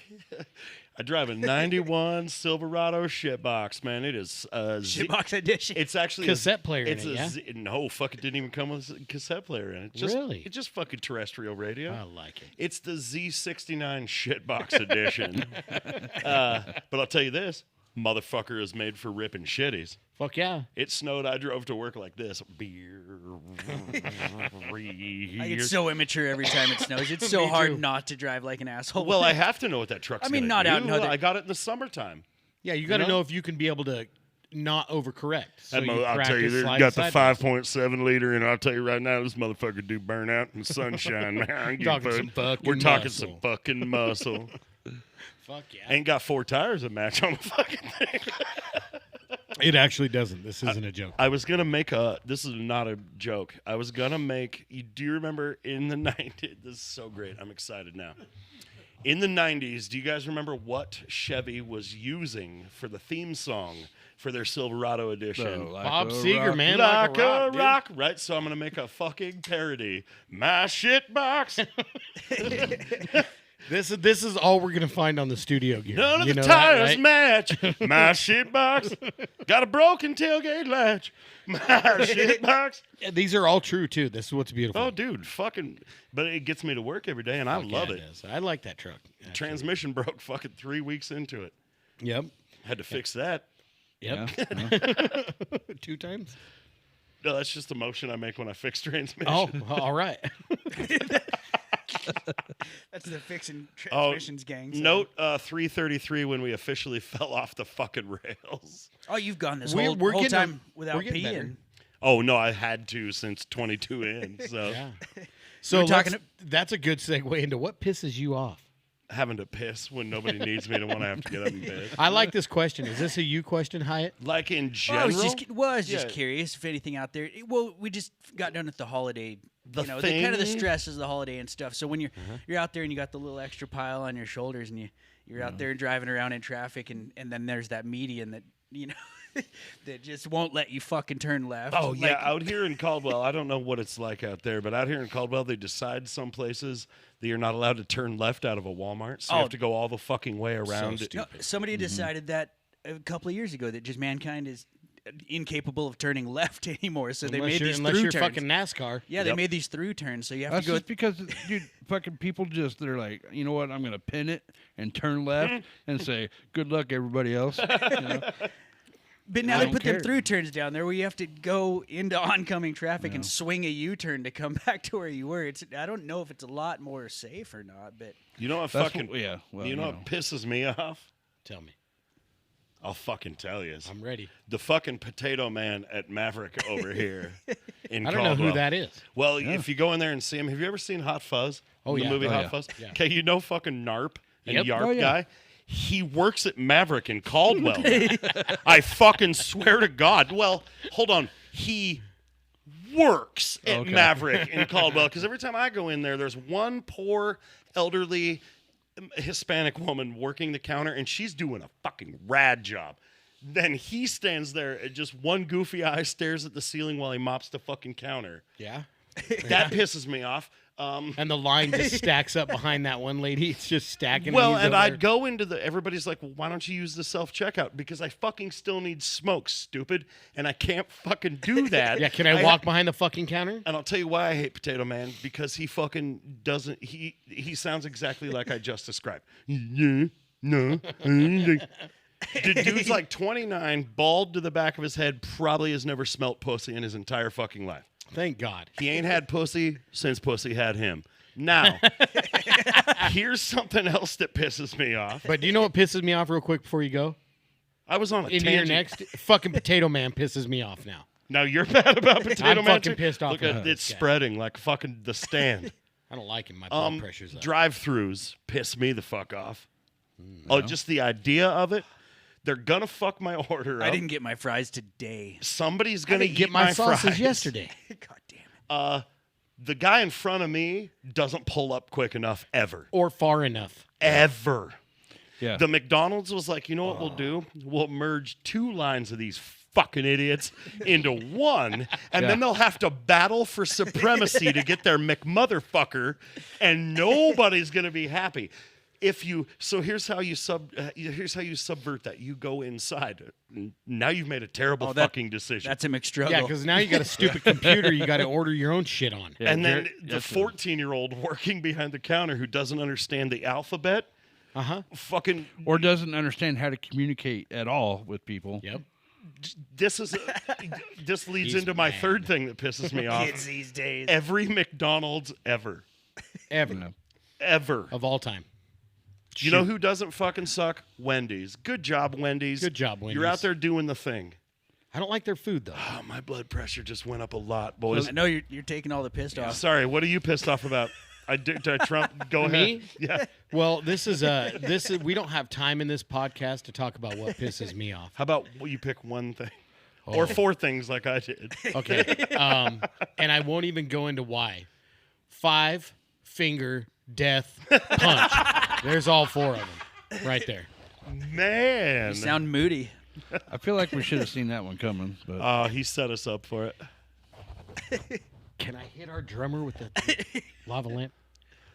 I drive a '91 Silverado shitbox. Man, it is Shitbox edition. It's actually Cassette player in It's it, yeah? no fuck. It didn't even come with a cassette player in it. Just, Really? It's just fucking terrestrial radio. I like it. It's the Z69 shitbox edition. But I'll tell you this. Motherfucker is made for ripping shitties. Fuck yeah. It snowed. I drove to work like this. Beer. I get so immature every time it snows. It's so Me hard too. not to drive like an asshole. Well, I have to know what that truck's I mean, gonna not do. out in other- I got it in the summertime. Yeah, you got to know? know if you can be able to not overcorrect. So I'll tell you, practice this sliding got the sideways. 5.7 liter, and I'll tell you right now, this motherfucker do burnout in the sunshine. Man, I don't give a Talking some fuck. fucking We're talking muscle. some fucking muscle. Fuck yeah. Ain't got 4 tires that match on the fucking thing. It actually doesn't. This isn't a joke. I was gonna make a. This is not a joke. I was gonna make. Do you remember in the 90s? This is so great. I'm excited now. In the 90s, do you guys remember what Chevy was using for the theme song for their Silverado edition? Bob Seger, man. Like a dude. rock, right? So I'm gonna make a fucking parody. My shit box. This is all we're gonna find on the studio gear. None of You the know that, tires right? match. My shit box. Got a broken tailgate latch. My shit box. Yeah, these are all true too. This is what's beautiful. Oh, dude, fucking. But it gets me to work every day, and I Fuck yeah, love it. does. I like that truck. actually. Transmission broke fucking 3 weeks into it. Yep. Had to fix that. Yep. Yeah. 2 times. No, that's just the motion I make when I fix transmission. Oh, all right. That's the fixing Oh, transmissions gang. so- Note 333 when we officially fell off the fucking rails. Oh, you've gone this We're whole getting time a- without we're getting better. peeing. Oh no, I had to since 22 in. So Yeah. So We're talking- that's a good segue into what pisses you off. having to piss when nobody needs me to want to have to get up and piss. I like this question. Is this a you question, Hyatt? Like in Well, general, I was just Yeah. curious if anything out there. Well, we just got done with the holiday. The the kind of the thing- stress is the holiday and stuff. So when you're out there and you got the little extra pile on your shoulders and you're out there driving around in traffic and then there's that median that that just won't let you fucking turn left. Oh, yeah. Like, Out here in Caldwell, I don't know what it's like out there, but out here in Caldwell, they decide some places that you're not allowed to turn left out of a Walmart. So you have to go all the fucking way around it. no, somebody decided that a couple of years ago that just mankind is incapable of turning left anymore. So they made these unless through you're turns. fucking NASCAR. Yeah, they Yep. made these through turns, so you have That's to go. just because, dude, fucking people they're like, you know what, I'm going to pin it and turn left and say, good luck, everybody else. You know? But now I they don't put care. them through turns down there where you have to go into oncoming traffic and Yeah. swing a U-turn to come back to where you were. I don't know if it's a lot more safe or not, but You know what That's fucking yeah. Well, you know what pisses me off? Tell me. I'll fucking tell you. I'm ready. The fucking potato man at Maverick over here in I don't know Caldwell. who that is. Well, if you go in there and see him, have you ever seen Hot Fuzz? Oh, the yeah. movie Oh, Hot yeah. Fuzz? Yeah. Okay, you know fucking Narp and Yep. Yarp Oh, yeah. guy? He works at Maverick in Caldwell. I fucking swear to God. Well, hold on. He works at Okay. Maverick in Caldwell because every time I go in there, there's one poor elderly Hispanic woman working the counter, and she's doing a fucking rad job. Then he stands there and just one goofy eye stares at the ceiling while he mops the fucking counter. Yeah. That pisses me off. And the line just stacks up behind that one lady. It's just stacking. Well, he's and over I'd there. go into everybody's like, well, why don't you use the self-checkout? Because I fucking still need smoke, stupid. And I can't fucking do that. Yeah, can I walk behind the fucking counter? And I'll tell you why I hate Potato Man, because he fucking doesn't, he sounds exactly like I just described. Yeah, no. The dude's like 29, bald to the back of his head, probably has never smelt pussy in his entire fucking life. Thank God. He ain't had pussy since pussy had him. Now, here's something else that pisses me off. But do you know what pisses me off real quick before you go? I was on a Into your tangent. next fucking Potato Man pisses me off now. Now you're mad about Potato I'm Man. fucking too? pissed off Look about at this it's guy. spreading like fucking the stand. I don't like him. My blood pressure's up. Drive-throughs piss me the fuck off. Oh, just the idea of it. They're gonna fuck my order up. I didn't get my fries today. Somebody's I gonna didn't get eat my sausages fries. yesterday. God damn it. The guy in front of me doesn't pull up quick enough ever. Or far enough. Ever. Yeah. The McDonald's was like, you know what we'll do? We'll merge two lines of these fucking idiots into one, and then they'll have to battle for supremacy to get their McMotherfucker, and nobody's gonna be happy. Here's how you subvert that. You go inside. Now you've made a terrible fucking decision. That's a McStruggle. Yeah, because now you got a stupid computer you got to order your own shit on. Yeah, and then Garrett- the that's a- 14-year-old working behind the counter who doesn't understand the alphabet, fucking or doesn't understand how to communicate at all with people. Yep. this leads He's into my mad. third thing that pisses me off. Kids these days. Every McDonald's ever. Ever. Ever. Of all time. You know who doesn't fucking suck? Wendy's. Good job, Wendy's. Good job, You're Wendy's. out there doing the thing. I don't like their food, though. Oh, my blood pressure just went up a lot, boys. I know you're taking all the pissed off. Sorry, what are you pissed off about? Did I Trump? Go ahead. Me? Yeah. Well, we don't have time in this podcast to talk about what pisses me off. How about you pick one thing? Or four things like I did. Okay. And I won't even go into why. 5-finger death punch. There's all 4 of them right there. Man. You sound moody. I feel like we should have seen that one coming. But He set us up for it. Can I hit our drummer with the lava lamp?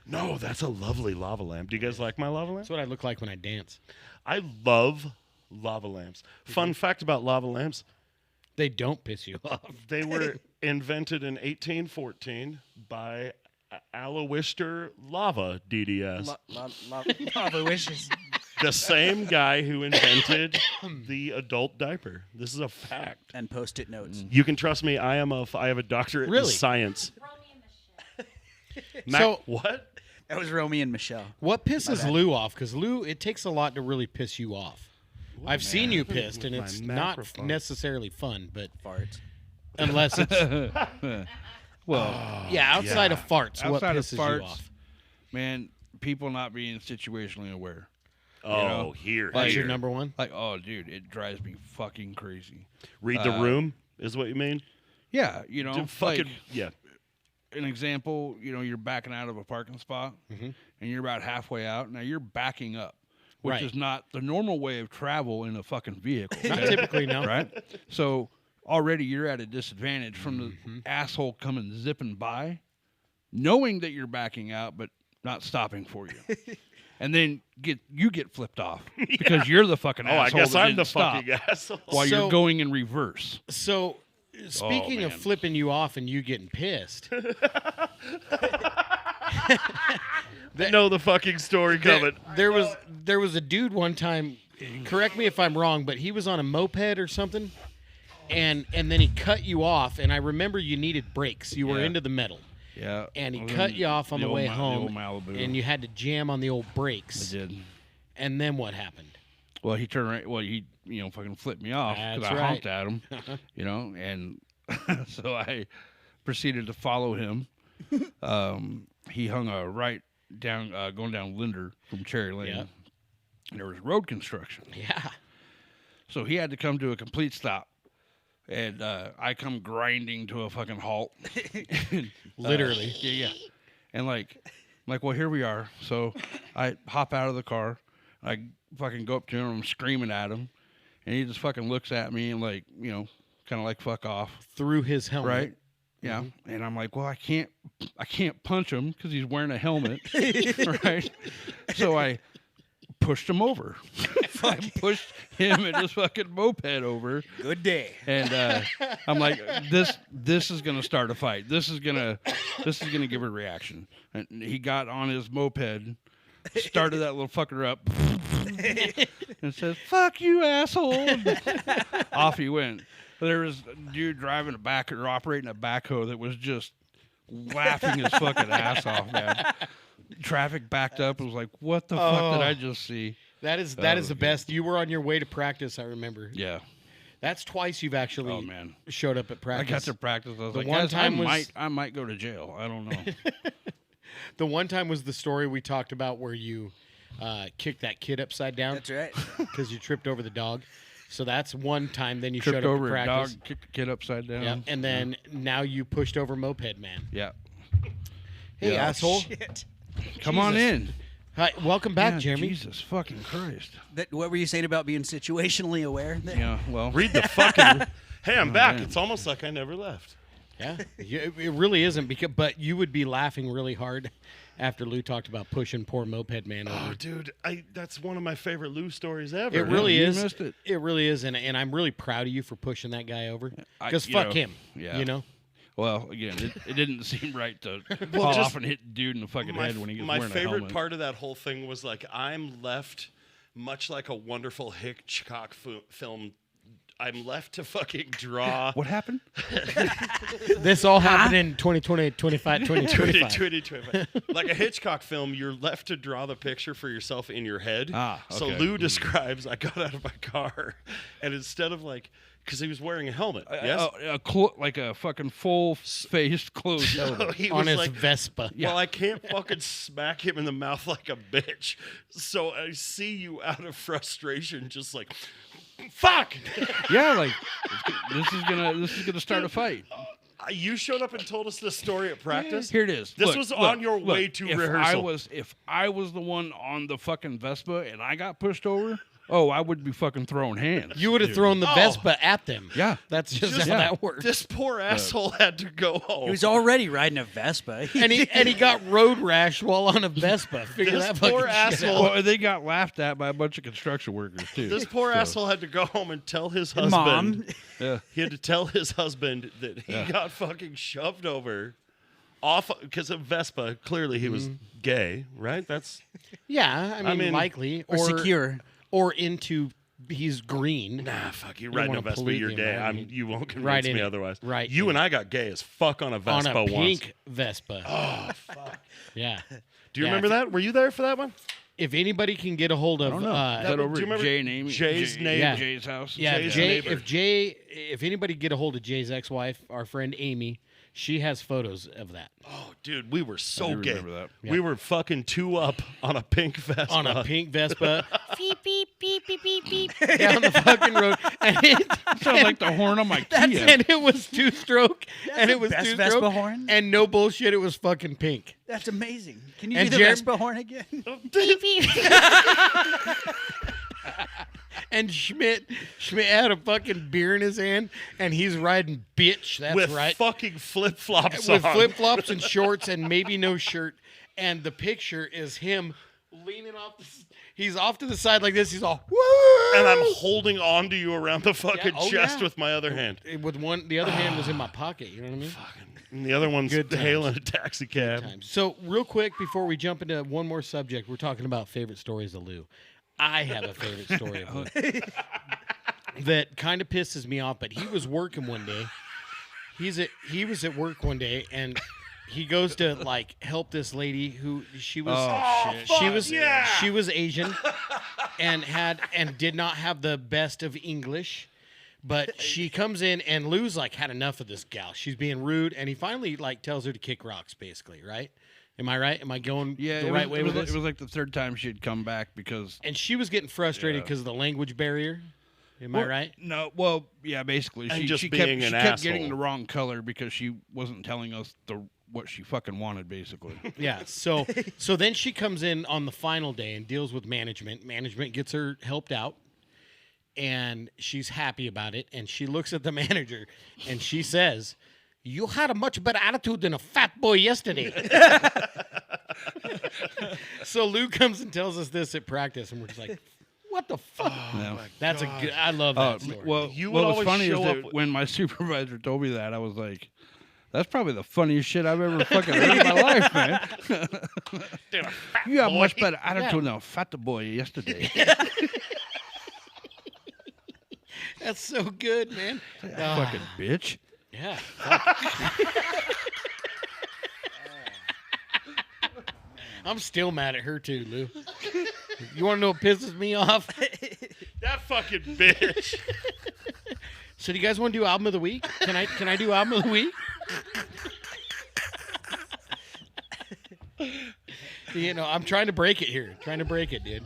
No, that's a lovely lava lamp. Do you guys like my lava lamp? That's what I look like when I dance. I love lava lamps. Fun fact about lava lamps, They don't piss you off. they were invented in 1814 by Aloysius Lava DDS. Lava wishes. The same guy who invented the adult diaper. This is a fact. And post-it notes. You can trust me. I have a doctorate in Really? science. So- What? That was Romy and Michelle. What pisses Lou off? Because Lou, it takes a lot to really piss you off. I've seen you pissed, and my it's not microphone? necessarily fun, but Farts. unless it's well, yeah, outside of farts, what outside of pisses farts, you off? man, people not being situationally aware. Oh, know, here. That's your here. number one. Like, oh, dude, it drives me fucking crazy. Read the room is what you mean? Yeah, you know, Fucking like, yeah. an example, you're backing out of a parking spot, and you're about halfway out. Now you're backing up. which Right. is not the normal way of travel in a fucking vehicle. Not okay? typically, no. Right? So already you're at a disadvantage from the Mm-hmm. asshole coming zipping by, knowing that you're backing out, but not stopping for you. And then you get flipped off because you're the fucking Oh, I asshole guess that I'm didn't the stop fucking asshole. while So- you're going in reverse. So, speaking of man. flipping you off and you getting pissed, I know the fucking story coming. there was a dude one time. Correct me if I'm wrong, but he was on a moped or something, and then he cut you off. And I remember you needed brakes. You were Yeah. into the metal, Yeah. and he I was cut in you off on the old way the home, old Malibu. and you had to jam on the old brakes. I did. And then what happened? Well, he turned around. Well, he fucking flipped me off because That's I right. honked at him, and so I proceeded to follow him. He hung a right down, going down Linder from Cherry Lane. Yep. And there was road construction, Yeah. so he had to come to a complete stop, and I come grinding to a fucking halt. Literally. Yeah. And I'm like, well, here we are. So I hop out of the car. I fucking go up to him. I'm screaming at him. And he just fucking looks at me and kind of like fuck off. Through his helmet. Right? Yeah. And I'm like, well, I can't punch him because he's wearing a helmet. Right? So I pushed him over. I pushed him and his fucking moped over. Good day. And I'm like, this is gonna start a fight. This is gonna give a reaction. And he got on his moped, started that little fucker up, and said, "Fuck you, asshole!" And off he went. There was a dude driving operating a backhoe that was just laughing his fucking ass off, man. Traffic backed up. It was like, what the fuck did I just see? That is was the good. best. You were on your way to practice, I remember. Yeah. That's twice you've actually Oh, man. showed up at I practice. got to practice. I was The like, one guys, time I might go to jail. I don't know. The one time was the story we talked about where you kicked that kid upside down That's right. because you tripped over the dog. So that's one time. Then you Tripped showed up over to a practice. dog, kicked the kid upside down. Yeah, and then now you pushed over Moped Man. Yeah. Hey, Yeah. asshole! Shit. Come on Jesus. in. Hi, welcome back, Yeah, Jeremy. Jesus fucking Christ. What were you saying about being situationally aware? There? Yeah, well. Read the fucking. Hey, I'm back. man. It's almost like I never left. Yeah, it really isn't but you would be laughing really hard after Lou talked about pushing poor Moped Man over. Oh, dude, that's one of my favorite Lou stories ever. It really you is. missed it. It really is, and I'm really proud of you for pushing that guy over. I- Because you fuck know, him. yeah. You know. Well, again, it didn't seem right to fall just off and hit the dude in the fucking my, head when he was my wearing a favorite helmet. part of that whole thing was like I'm left, much like a wonderful Hitchcock film. I'm left to fucking draw. What happened? This all happened in 2020, 25, 2025. 2025. Like a Hitchcock film, you're left to draw the picture for yourself in your head. Ah, So okay. Lou describes, I got out of my car, and instead of like, because he was wearing a helmet, yes? Like a fucking full-faced closed So helmet. he On was his like, Vespa. well, I can't fucking smack him in the mouth like a bitch. So I see you out of frustration, just like, fuck! Yeah, like this is gonna start a fight. You showed up and told us this story at practice. Here it is. This Look, was look, on your look, way to if rehearsal. If I was the one on the fucking Vespa and I got pushed over, I would be fucking throwing hands. You would have thrown the Oh. Vespa at them. Yeah. That's just Just- how yeah. that works. This poor asshole had to go home. He was already riding a Vespa. and he got road rash while on a Vespa. Figure This that poor fucking shit asshole- out. Well, they got laughed at by a bunch of construction workers too. This poor So, asshole had to go home and tell his husband. Mom. Yeah. He had to tell his husband that he Yeah. got fucking shoved over off because of Vespa. Clearly, he was gay, right? That's Yeah, I mean, likely or secure. or into he's green. fuck. You're don't riding a wanna Vespa. pollute You're the gay. environment. You won't convince Right in me it. otherwise. Right You in and I got gay as fuck on a On Vespa a once. pink Vespa. Oh fuck. Yeah. Do you Yeah, remember that? Were you there for that one? If anybody can get a hold I of don't know. Is that do you over at remember Jay and Amy? Jay's Jay- neighbor? Yeah. Jay's house? yeah, Jay's Jay, neighbor. if anybody get a hold of Jay's ex-wife, our friend Amy, She has photos of that Oh, dude, we were I so do gay. remember that. We were fucking 2 up on a pink Vespa. on a pink Vespa. Beep beep beep beep beep beep down the fucking road, and it Sounds like the horn on my Kia. and it was 2-stroke, and the it was best 2-stroke, Vespa horn? and no bullshit, it was fucking pink. That's amazing. Can you And do the Jared- Vespa horn again? Beep beep. And Schmidt had a fucking beer in his hand, and he's riding bitch. That's with right. fucking flip-flops With on. flip-flops and shorts and maybe no shirt. And the picture is him leaning off. He's off to the side like this. He's all, woo! And I'm holding on to you around the fucking oh, chest yeah. with my other hand. The other hand was in my pocket. You know what I mean? And the other one's Good times. hailing a taxi cab. So, real quick, before we jump into one more subject, we're talking about favorite stories of Lou. I have a favorite story of Lou that kind of pisses me off, but he was working one day. He was at work one day, and he goes to like help this lady who she was she was Asian and did not have the best of English. But she comes in, and Lou's like had enough of this gal. She's being rude, and he finally like tells her to kick rocks, basically, right? Am I right? Am I going the right way with this? It was like the third time she had come back because. And she was getting frustrated because of the language barrier. Am I right? No, well, yeah, basically. And just she being kept an kept getting asshole. the wrong color because she wasn't telling us what she fucking wanted, basically. Yeah. So then she comes in on the final day and deals with management. Management gets her helped out, and she's happy about it. And she looks at the manager and she says, "You had a much better attitude than a fat boy yesterday." So Lou comes and tells us this at practice, and we're just like, "What the fuck?" Yeah. That's a good. I love that story. Well, You what would was always funny is show that up with- when my supervisor told me that, I was like, "That's probably the funniest shit I've ever fucking heard in my life, man." Dude, a fat You have boy. much better attitude than a fat boy yesterday. That's so good, man. Fucking bitch. Yeah. I'm still mad at her too, Lou. You want to know what pisses me off? That fucking bitch. So do you guys want to do album of the week? Can I do album of the week? You know, I'm trying to break it here. Trying to break it, dude.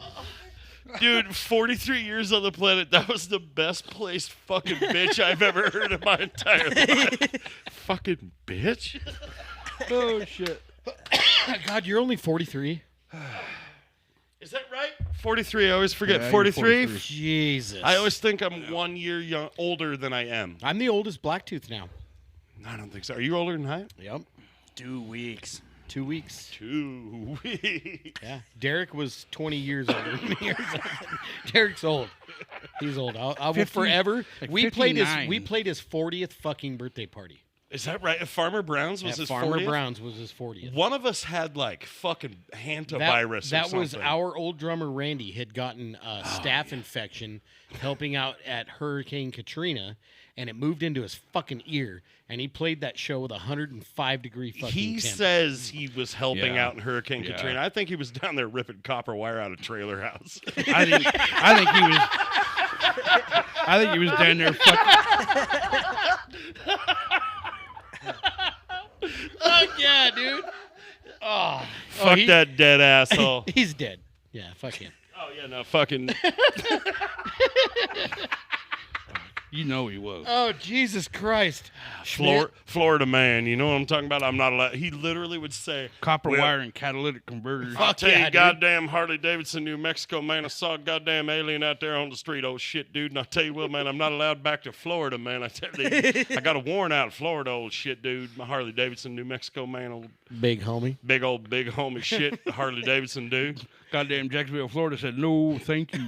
Dude, 43 years on the planet, that was the best placed fucking bitch I've ever heard in my entire life. Fucking bitch. Oh, shit. God, you're only 43. Is that right? 43, I always forget. Yeah, you're 43? 43. Jesus. I always think I'm 1 year older than I am. I'm the oldest Blacktooth now. I don't think so. Are you older than I? Yep. 2 weeks. 2 weeks. 2 weeks. Yeah. Derek was 20 years older than me or something. Derek's old. He's old. I will 50, forever. like we 59. played his 40th fucking birthday party. Is that right? Farmer Brown's was At his Farmer 40th? Brown's was his 40th. One of us had like fucking hantavirus That or something. was our old drummer Randy had gotten a staph infection helping out at Hurricane Katrina, and it moved into his fucking ear, and he played that show with 105-degree fucking He temp. says he was helping Yeah. out in Hurricane Yeah. Katrina. I think he was down there ripping copper wire out of trailer house. I think he was down there fucking. Fuck yeah, dude. Oh, Fuck he- that dead asshole. He's dead. Yeah, fuck him. Oh yeah, no fucking. You know he was. Oh, Jesus Christ. Schmidt. Florida man, you know what I'm talking about? I'm not allowed. He literally would say, Copper well, wire and catalytic converters. I'll Fuck tell yeah, you, dude. goddamn Harley Davidson, New Mexico, man. I saw a goddamn alien out there on the street. Oh, shit, dude. And I tell you what, man, I'm not allowed back to Florida, man. I tell you, I got a warrant out in Florida, old shit, dude. My Harley Davidson, New Mexico, man. Old, Big homie. big homie shit, Harley Davidson, dude. Goddamn Jacksonville, Florida said, no, thank you.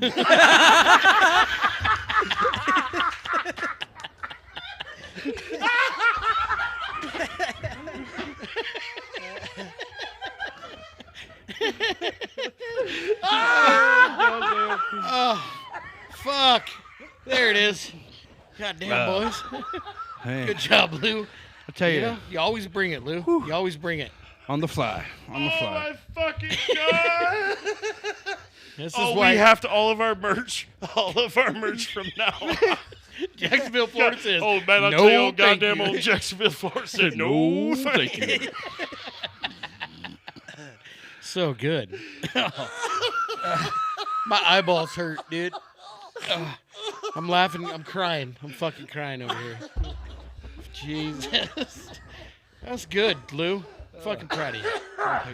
Oh, fuck. There it is. Goddamn, boys. Hey, Good job, Lou. I tell you, You know, you always bring it, Lou. You always bring it. on the fly. Oh, my fucking God. This is Oh, why we have to all of our merch from now on. Jacksonville, Florida says, Oh, man, I no, tell you, old thank goddamn you. old Jacksonville, Florida said, no, thank you. So good. My eyeballs hurt, dude. I'm laughing. I'm crying. I'm fucking crying over here. Jesus. That's good, Lou. Fucking proud of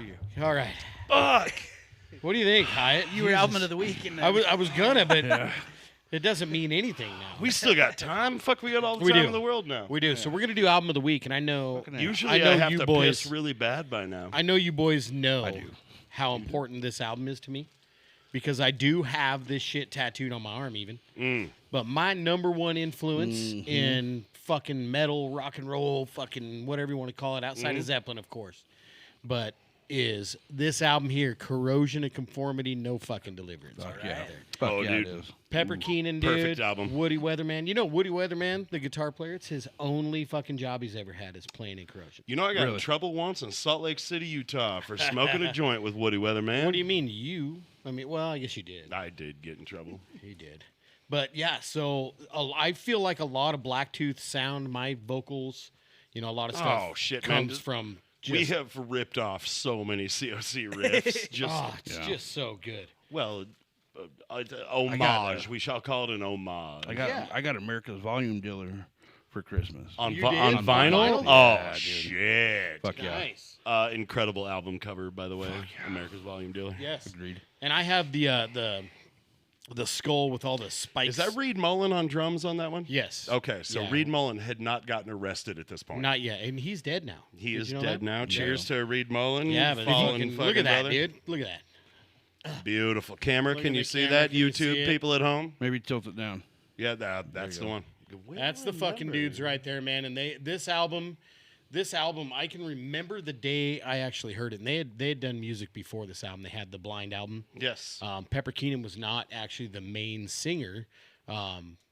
you. All right. Fuck. What do you think, Hyatt? You were album of the week. And I was gonna, but it doesn't mean anything now. We still got time. Fuck, we got all the We time do. in the world now. We do. So we're gonna do album of the week, and I know Usually I know have you to boys piss really bad by now. I know you boys know I do. how important this album is to me because I do have this shit tattooed on my arm even. But my number one influence in fucking metal, rock and roll, fucking whatever you want to call it, outside of Zeppelin, of course, but is this album here, Corrosion of Conformity, No Fucking Deliverance. Fuck Right yeah. there. Fuck Oh, yeah, dude. it is. Pepper Keenan, dude. Perfect album. Woody Weatherman. You know Woody Weatherman, the guitar player, it's his only fucking job he's ever had is playing in Corrosion. You know, I got in Really? trouble once in Salt Lake City, Utah for smoking a joint with Woody Weatherman. What do you mean you? I mean, well, I guess you did. I did get in trouble. He did. But yeah, so I feel like a lot of Blacktooth sound, my vocals, a lot of stuff Oh, shit, man. comes from just, We have ripped off so many COC riffs. Just it's just so good. well, homage. We shall call it an homage. I got America's Volume Dealer for Christmas. on You vi- did? on On vinyl? vinyl? Oh Yeah, dude. shit! Fuck yeah. Nice. Incredible album cover, by the way. America's Volume Dealer. Yes. Agreed. And I have the skull with all the spikes. Is that Reed Mullen on drums on that one? Yes. Okay, so Yeah. Reed Mullen had not gotten arrested at this point. Not yet. And he's dead now. He Did is you know dead that? now. Cheers to Reed Mullen. Yeah, but fallen look at that, brother. dude. Look at that. Beautiful camera. Look Can at you the see camera. that, Can you YouTube see it? people at home? Maybe tilt it down. Yeah, that's the one. That's the fucking dudes right there, man. And this album, I can remember the day I actually heard it. And they had done music before this album. They had the Blind album. Yes. Pepper Keenan was not actually the main singer.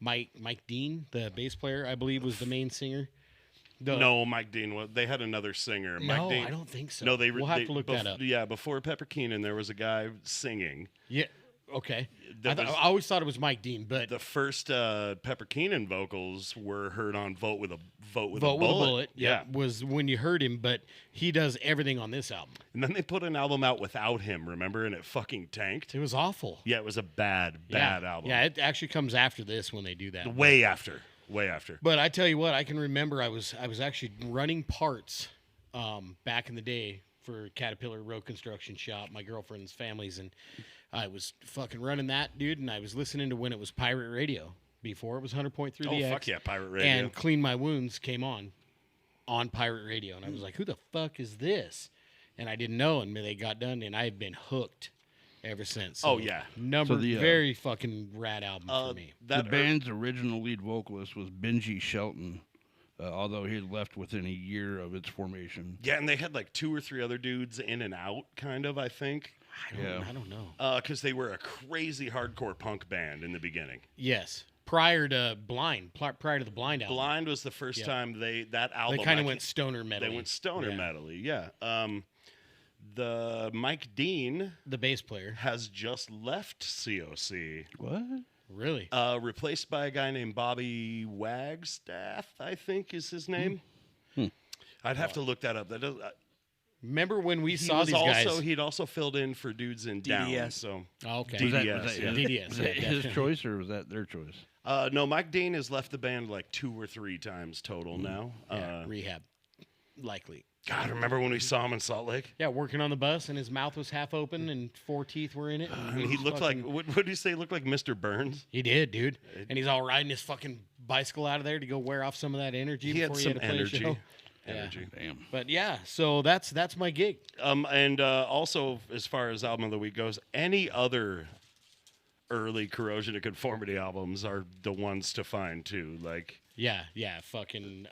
Mike Dean, the bass player, I believe, was the main singer. No, Mike Dean was. They had another singer. No, Mike Dean. I don't think so. No, We'll have to look that up. Yeah, before Pepper Keenan, there was a guy singing. Yeah. Okay. That was- I always thought it was Mike Dean, but The first Pepper Keenan vocals were heard on "Vote with a Vote with a Bullet. Yeah, was when you heard him, but he does everything on this album. and then they put an album out without him. Remember, and it fucking tanked. It was awful. Yeah, it was a bad album. Yeah, it actually comes after this when they do that. way after. But I tell you what, I can remember I was actually running parts back in the day for Caterpillar Road Construction Shop, my girlfriend's family's, and I was fucking running that, dude, and I was listening to when it was pirate radio before it was 100.3 Oh DX. fuck yeah, pirate radio. And Clean My Wounds came on pirate radio, and I was like, who the fuck is this? And I didn't know, and they got done, and I've been hooked ever since. Oh, So, yeah. very fucking rad album for me. The band's original lead vocalist was Benji Shelton, although he had left within a year of its formation. Yeah, and they had like 2 or 3 other dudes in and out, kind of. I think, I don't know. because they were a crazy hardcore punk band in the beginning. Yes, prior to Blind, prior to the Blind album, Blind was the first Yeah. time that album. they kind I of went can't- stoner metal. They went stoner metal-y, yeah. The Mike Dean The bass player, has just left COC, What? really? replaced by a guy named Bobby Wagstaff, I think is his name. I'd have to look that up. That does. Remember when we He saw was these guys? he'd also filled in for dudes in Down. DDS. So Oh, okay. DDS, Was that, yeah. DDS, was that yeah, his definitely. choice or was that their choice? no, Mike Dean has left the band like 2 or 3 times total now. Yeah, rehab, likely. God, remember when we saw him in Salt Lake? Yeah, working on the bus, and his mouth was half open, and 4 teeth were in it. And he looked like what did you say? Looked like Mr. Burns. He did, dude. And he's all riding his fucking bicycle out of there to go wear off some of that energy He had before some he had to play a energy. show. Energy. Damn. But yeah, so that's my gig. And also, as far as album of the week goes, any other early Corrosion of Conformity albums are the ones to find too. Like, Yeah, fucking.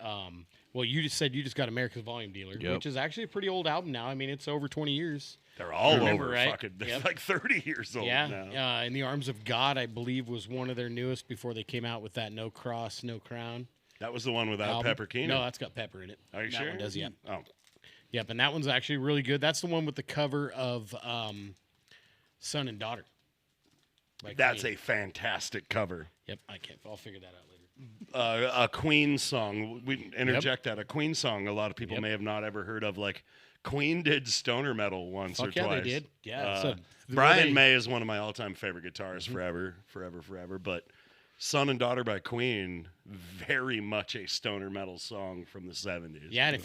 Well, you just said you just got America's Volume Dealer, Yep. which is actually a pretty old album now. I mean, it's over 20 years. they're all Remember, over right? fucking. They're Yep. like 30 years old Yeah, now. In the Arms of God, I believe, was one of their newest before they came out with that No Cross, No Crown. That was the one without album. Pepper Keenan. No, that's got Pepper in it. Are you that sure? One does, yeah. Oh, Yep, and that one's actually really good. That's the one with the cover of Son and Daughter. by that's Queen. a fantastic cover. Yep, I'll figure that out later. A Queen song. We interject that. A Queen song a lot of people may have not ever heard of. Like, Queen did stoner metal once or twice. They did. Yeah. So Brian May is one of my all-time favorite guitarists forever. But Son and Daughter by Queen, very much a stoner metal song from the 70s. Yeah, and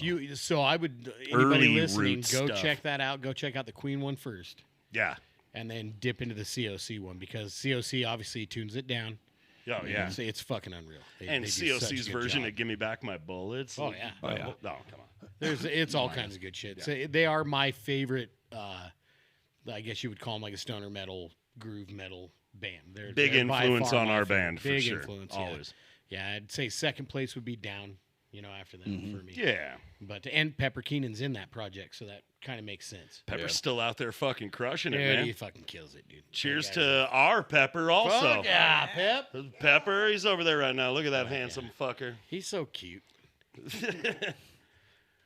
I would, anybody Early listening, root go stuff. check that out. Go check out the Queen one first. Yeah. And then dip into the COC one, because COC obviously tunes it down. Oh, yeah. It's fucking unreal. And they do such a COC's good version job. of Give Me Back My Bullets. Oh, yeah. Oh, yeah. No, come on. It's all kinds of good shit. So they are my favorite, I guess you would call them like a stoner metal, groove metal band. Big they're by influence far on my our favorite. band, for Big sure. influence, Always. Yeah, I'd say second place would be Down, after them for me. Yeah. But and Pepper Keenan's in that project, so that kind of makes sense. Pepper's still out there fucking crushing it, Dude, man. he fucking kills it, dude. Cheers That guy's to our Pepper also. Fuck yeah, Pep. Pepper, he's over there right now. Look at that handsome fucker. He's so cute.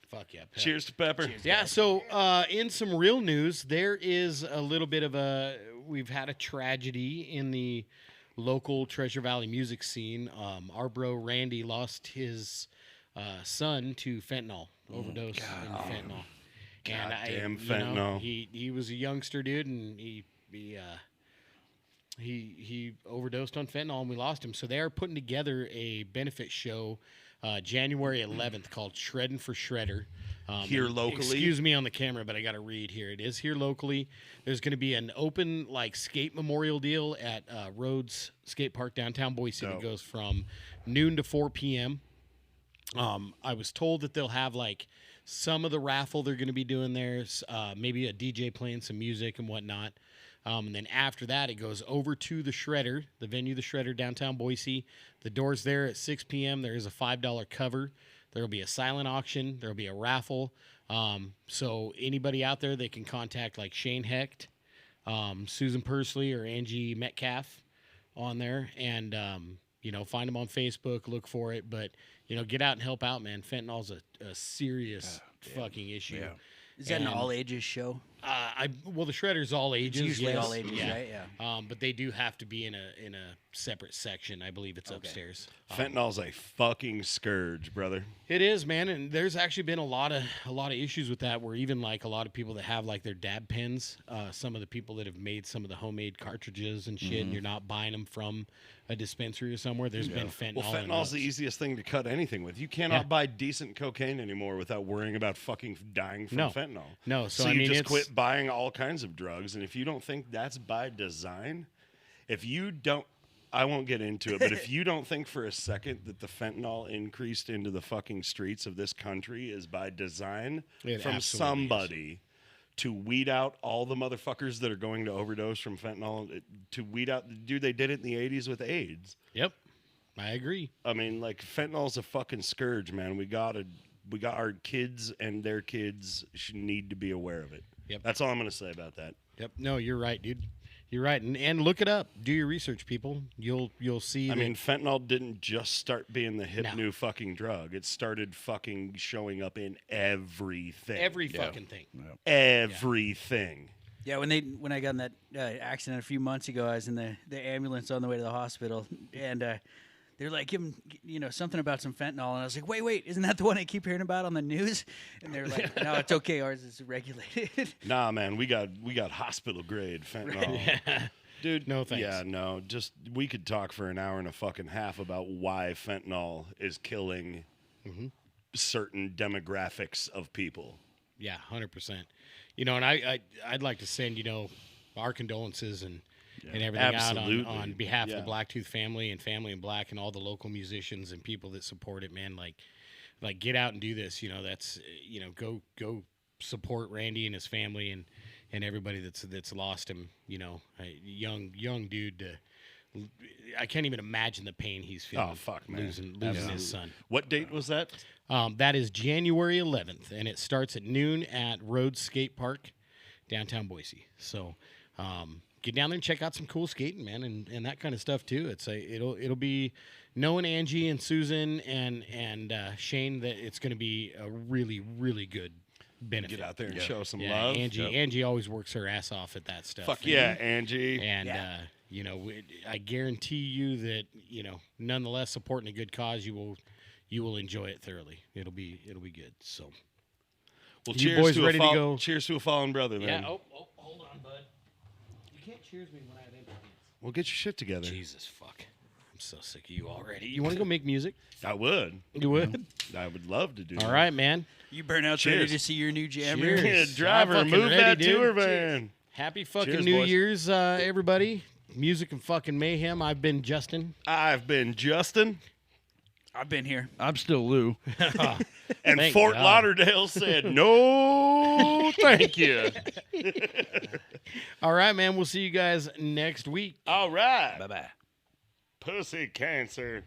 Fuck yeah, Pep. Cheers to Pepper. Yeah, so in some real news, there is a little bit of we've had a tragedy in the local Treasure Valley music scene. Our bro Randy lost his son to fentanyl, overdose in fentanyl. And Goddamn fentanyl. He was a youngster, dude, and he overdosed on fentanyl, and we lost him. So they are putting together a benefit show January 11th called Shreddin' for Shredder. Here and locally? Excuse me on the camera, but I got to read here. It is here locally. There's going to be an open skate memorial deal at Rhodes Skate Park downtown Boise that goes from noon to 4 p.m. I was told that they'll have some of the raffle they're going to be doing there, maybe a DJ playing some music and whatnot. And then after that, it goes over to the Shredder, the venue, the Shredder, downtown Boise. The door's there at 6 p.m. There is a $5 cover. There will be a silent auction. There will be a raffle. So anybody out there, they can contact Shane Hecht, Susan Pursley, or Angie Metcalf on there. And, find them on Facebook, look for it. But, get out and help out, man. Fentanyl's a serious fucking issue. Yeah. Is that an all ages show? The Shredder's all ages. It's usually yes. all ages, right? Yeah. But they do have to be in a separate section. I believe it's upstairs. Fentanyl's a fucking scourge, brother. It is, man, and there's actually been a lot of issues with that. Where even a lot of people that have their dab pens, some of the people that have made some of the homemade cartridges and shit, and you're not buying them from a dispensary or somewhere. There's been fentanyl. Well, in fentanyl's those. the easiest thing to cut anything with. You cannot buy decent cocaine anymore without worrying about fucking dying from fentanyl. No, so I you mean, just it's- quit buying all kinds of drugs, and if you don't think that's by design, I won't get into it, but if you don't think for a second that the fentanyl increased into the fucking streets of this country is by design It from absolutely somebody to weed out all the motherfuckers that are going to overdose from fentanyl, to weed out, dude, they did it in the 80s with AIDS. Yep, I agree. I mean, fentanyl's a fucking scourge, man. We got our kids and their kids should need to be aware of it. Yep. That's all I'm going to say about that. Yep. No, you're right, dude. You're right, and look it up. Do your research, people. You'll see. I mean, fentanyl didn't just start being the hip No. new fucking drug. It started fucking showing up in everything. every fucking thing. Everything. Yeah, when I got in that accident a few months ago, I was in the ambulance on the way to the hospital, and they're like, give him, something about some fentanyl, and I was like, wait, isn't that the one I keep hearing about on the news? And they're like, no, it's okay, ours is regulated. Nah, man, we got hospital grade fentanyl. Dude, No thanks. Yeah, no, just we could talk for an hour and a fucking half about why fentanyl is killing certain demographics of people. Yeah, 100%. And I'd like to send our condolences and everything Absolutely. out on behalf of Yeah. the Blacktooth family and Family in Black and all the local musicians and people that support it, man. Like get out and do this. That's go support Randy and his family and everybody that's lost him. A young dude. I can't even imagine the pain he's feeling. Oh, fuck, man. losing Absolutely. his son. What date was that? That is January 11th, and it starts at noon at Rhodes Skate Park, downtown Boise. So get down there and check out some cool skating, man, and that kind of stuff too. It'll be knowing Angie and Susan and Shane that it's going to be a really, really good benefit. Get out there and show some Yeah, love. Angie always works her ass off at that stuff. Fuck yeah, Angie. And you know, I guarantee you that, you know, nonetheless supporting a good cause, you will enjoy it thoroughly. It'll be good. So, Well, you cheers boys to ready to go? Cheers to a fallen brother, then. yeah. Oh, hold on, bud. You can't cheers me when I have empty hands. Well, get your shit together. Jesus fuck. I'm so sick of you already. You want to go make music? I would. You would. I would love to do All that. right, man. You burnouts Cheers. ready to see your new jammer? Cheers. Yeah, I'm driver, fucking move ready, that dude. tour van. Happy fucking Cheers, New boys. Year's, everybody. Music and fucking mayhem. I've been Justin. I've been Justin, I've been here. I'm still Lou. and Thank Fort God. Lauderdale said, no, thank you. All right, man. We'll see you guys next week. All right. Bye-bye. Pussy cancer.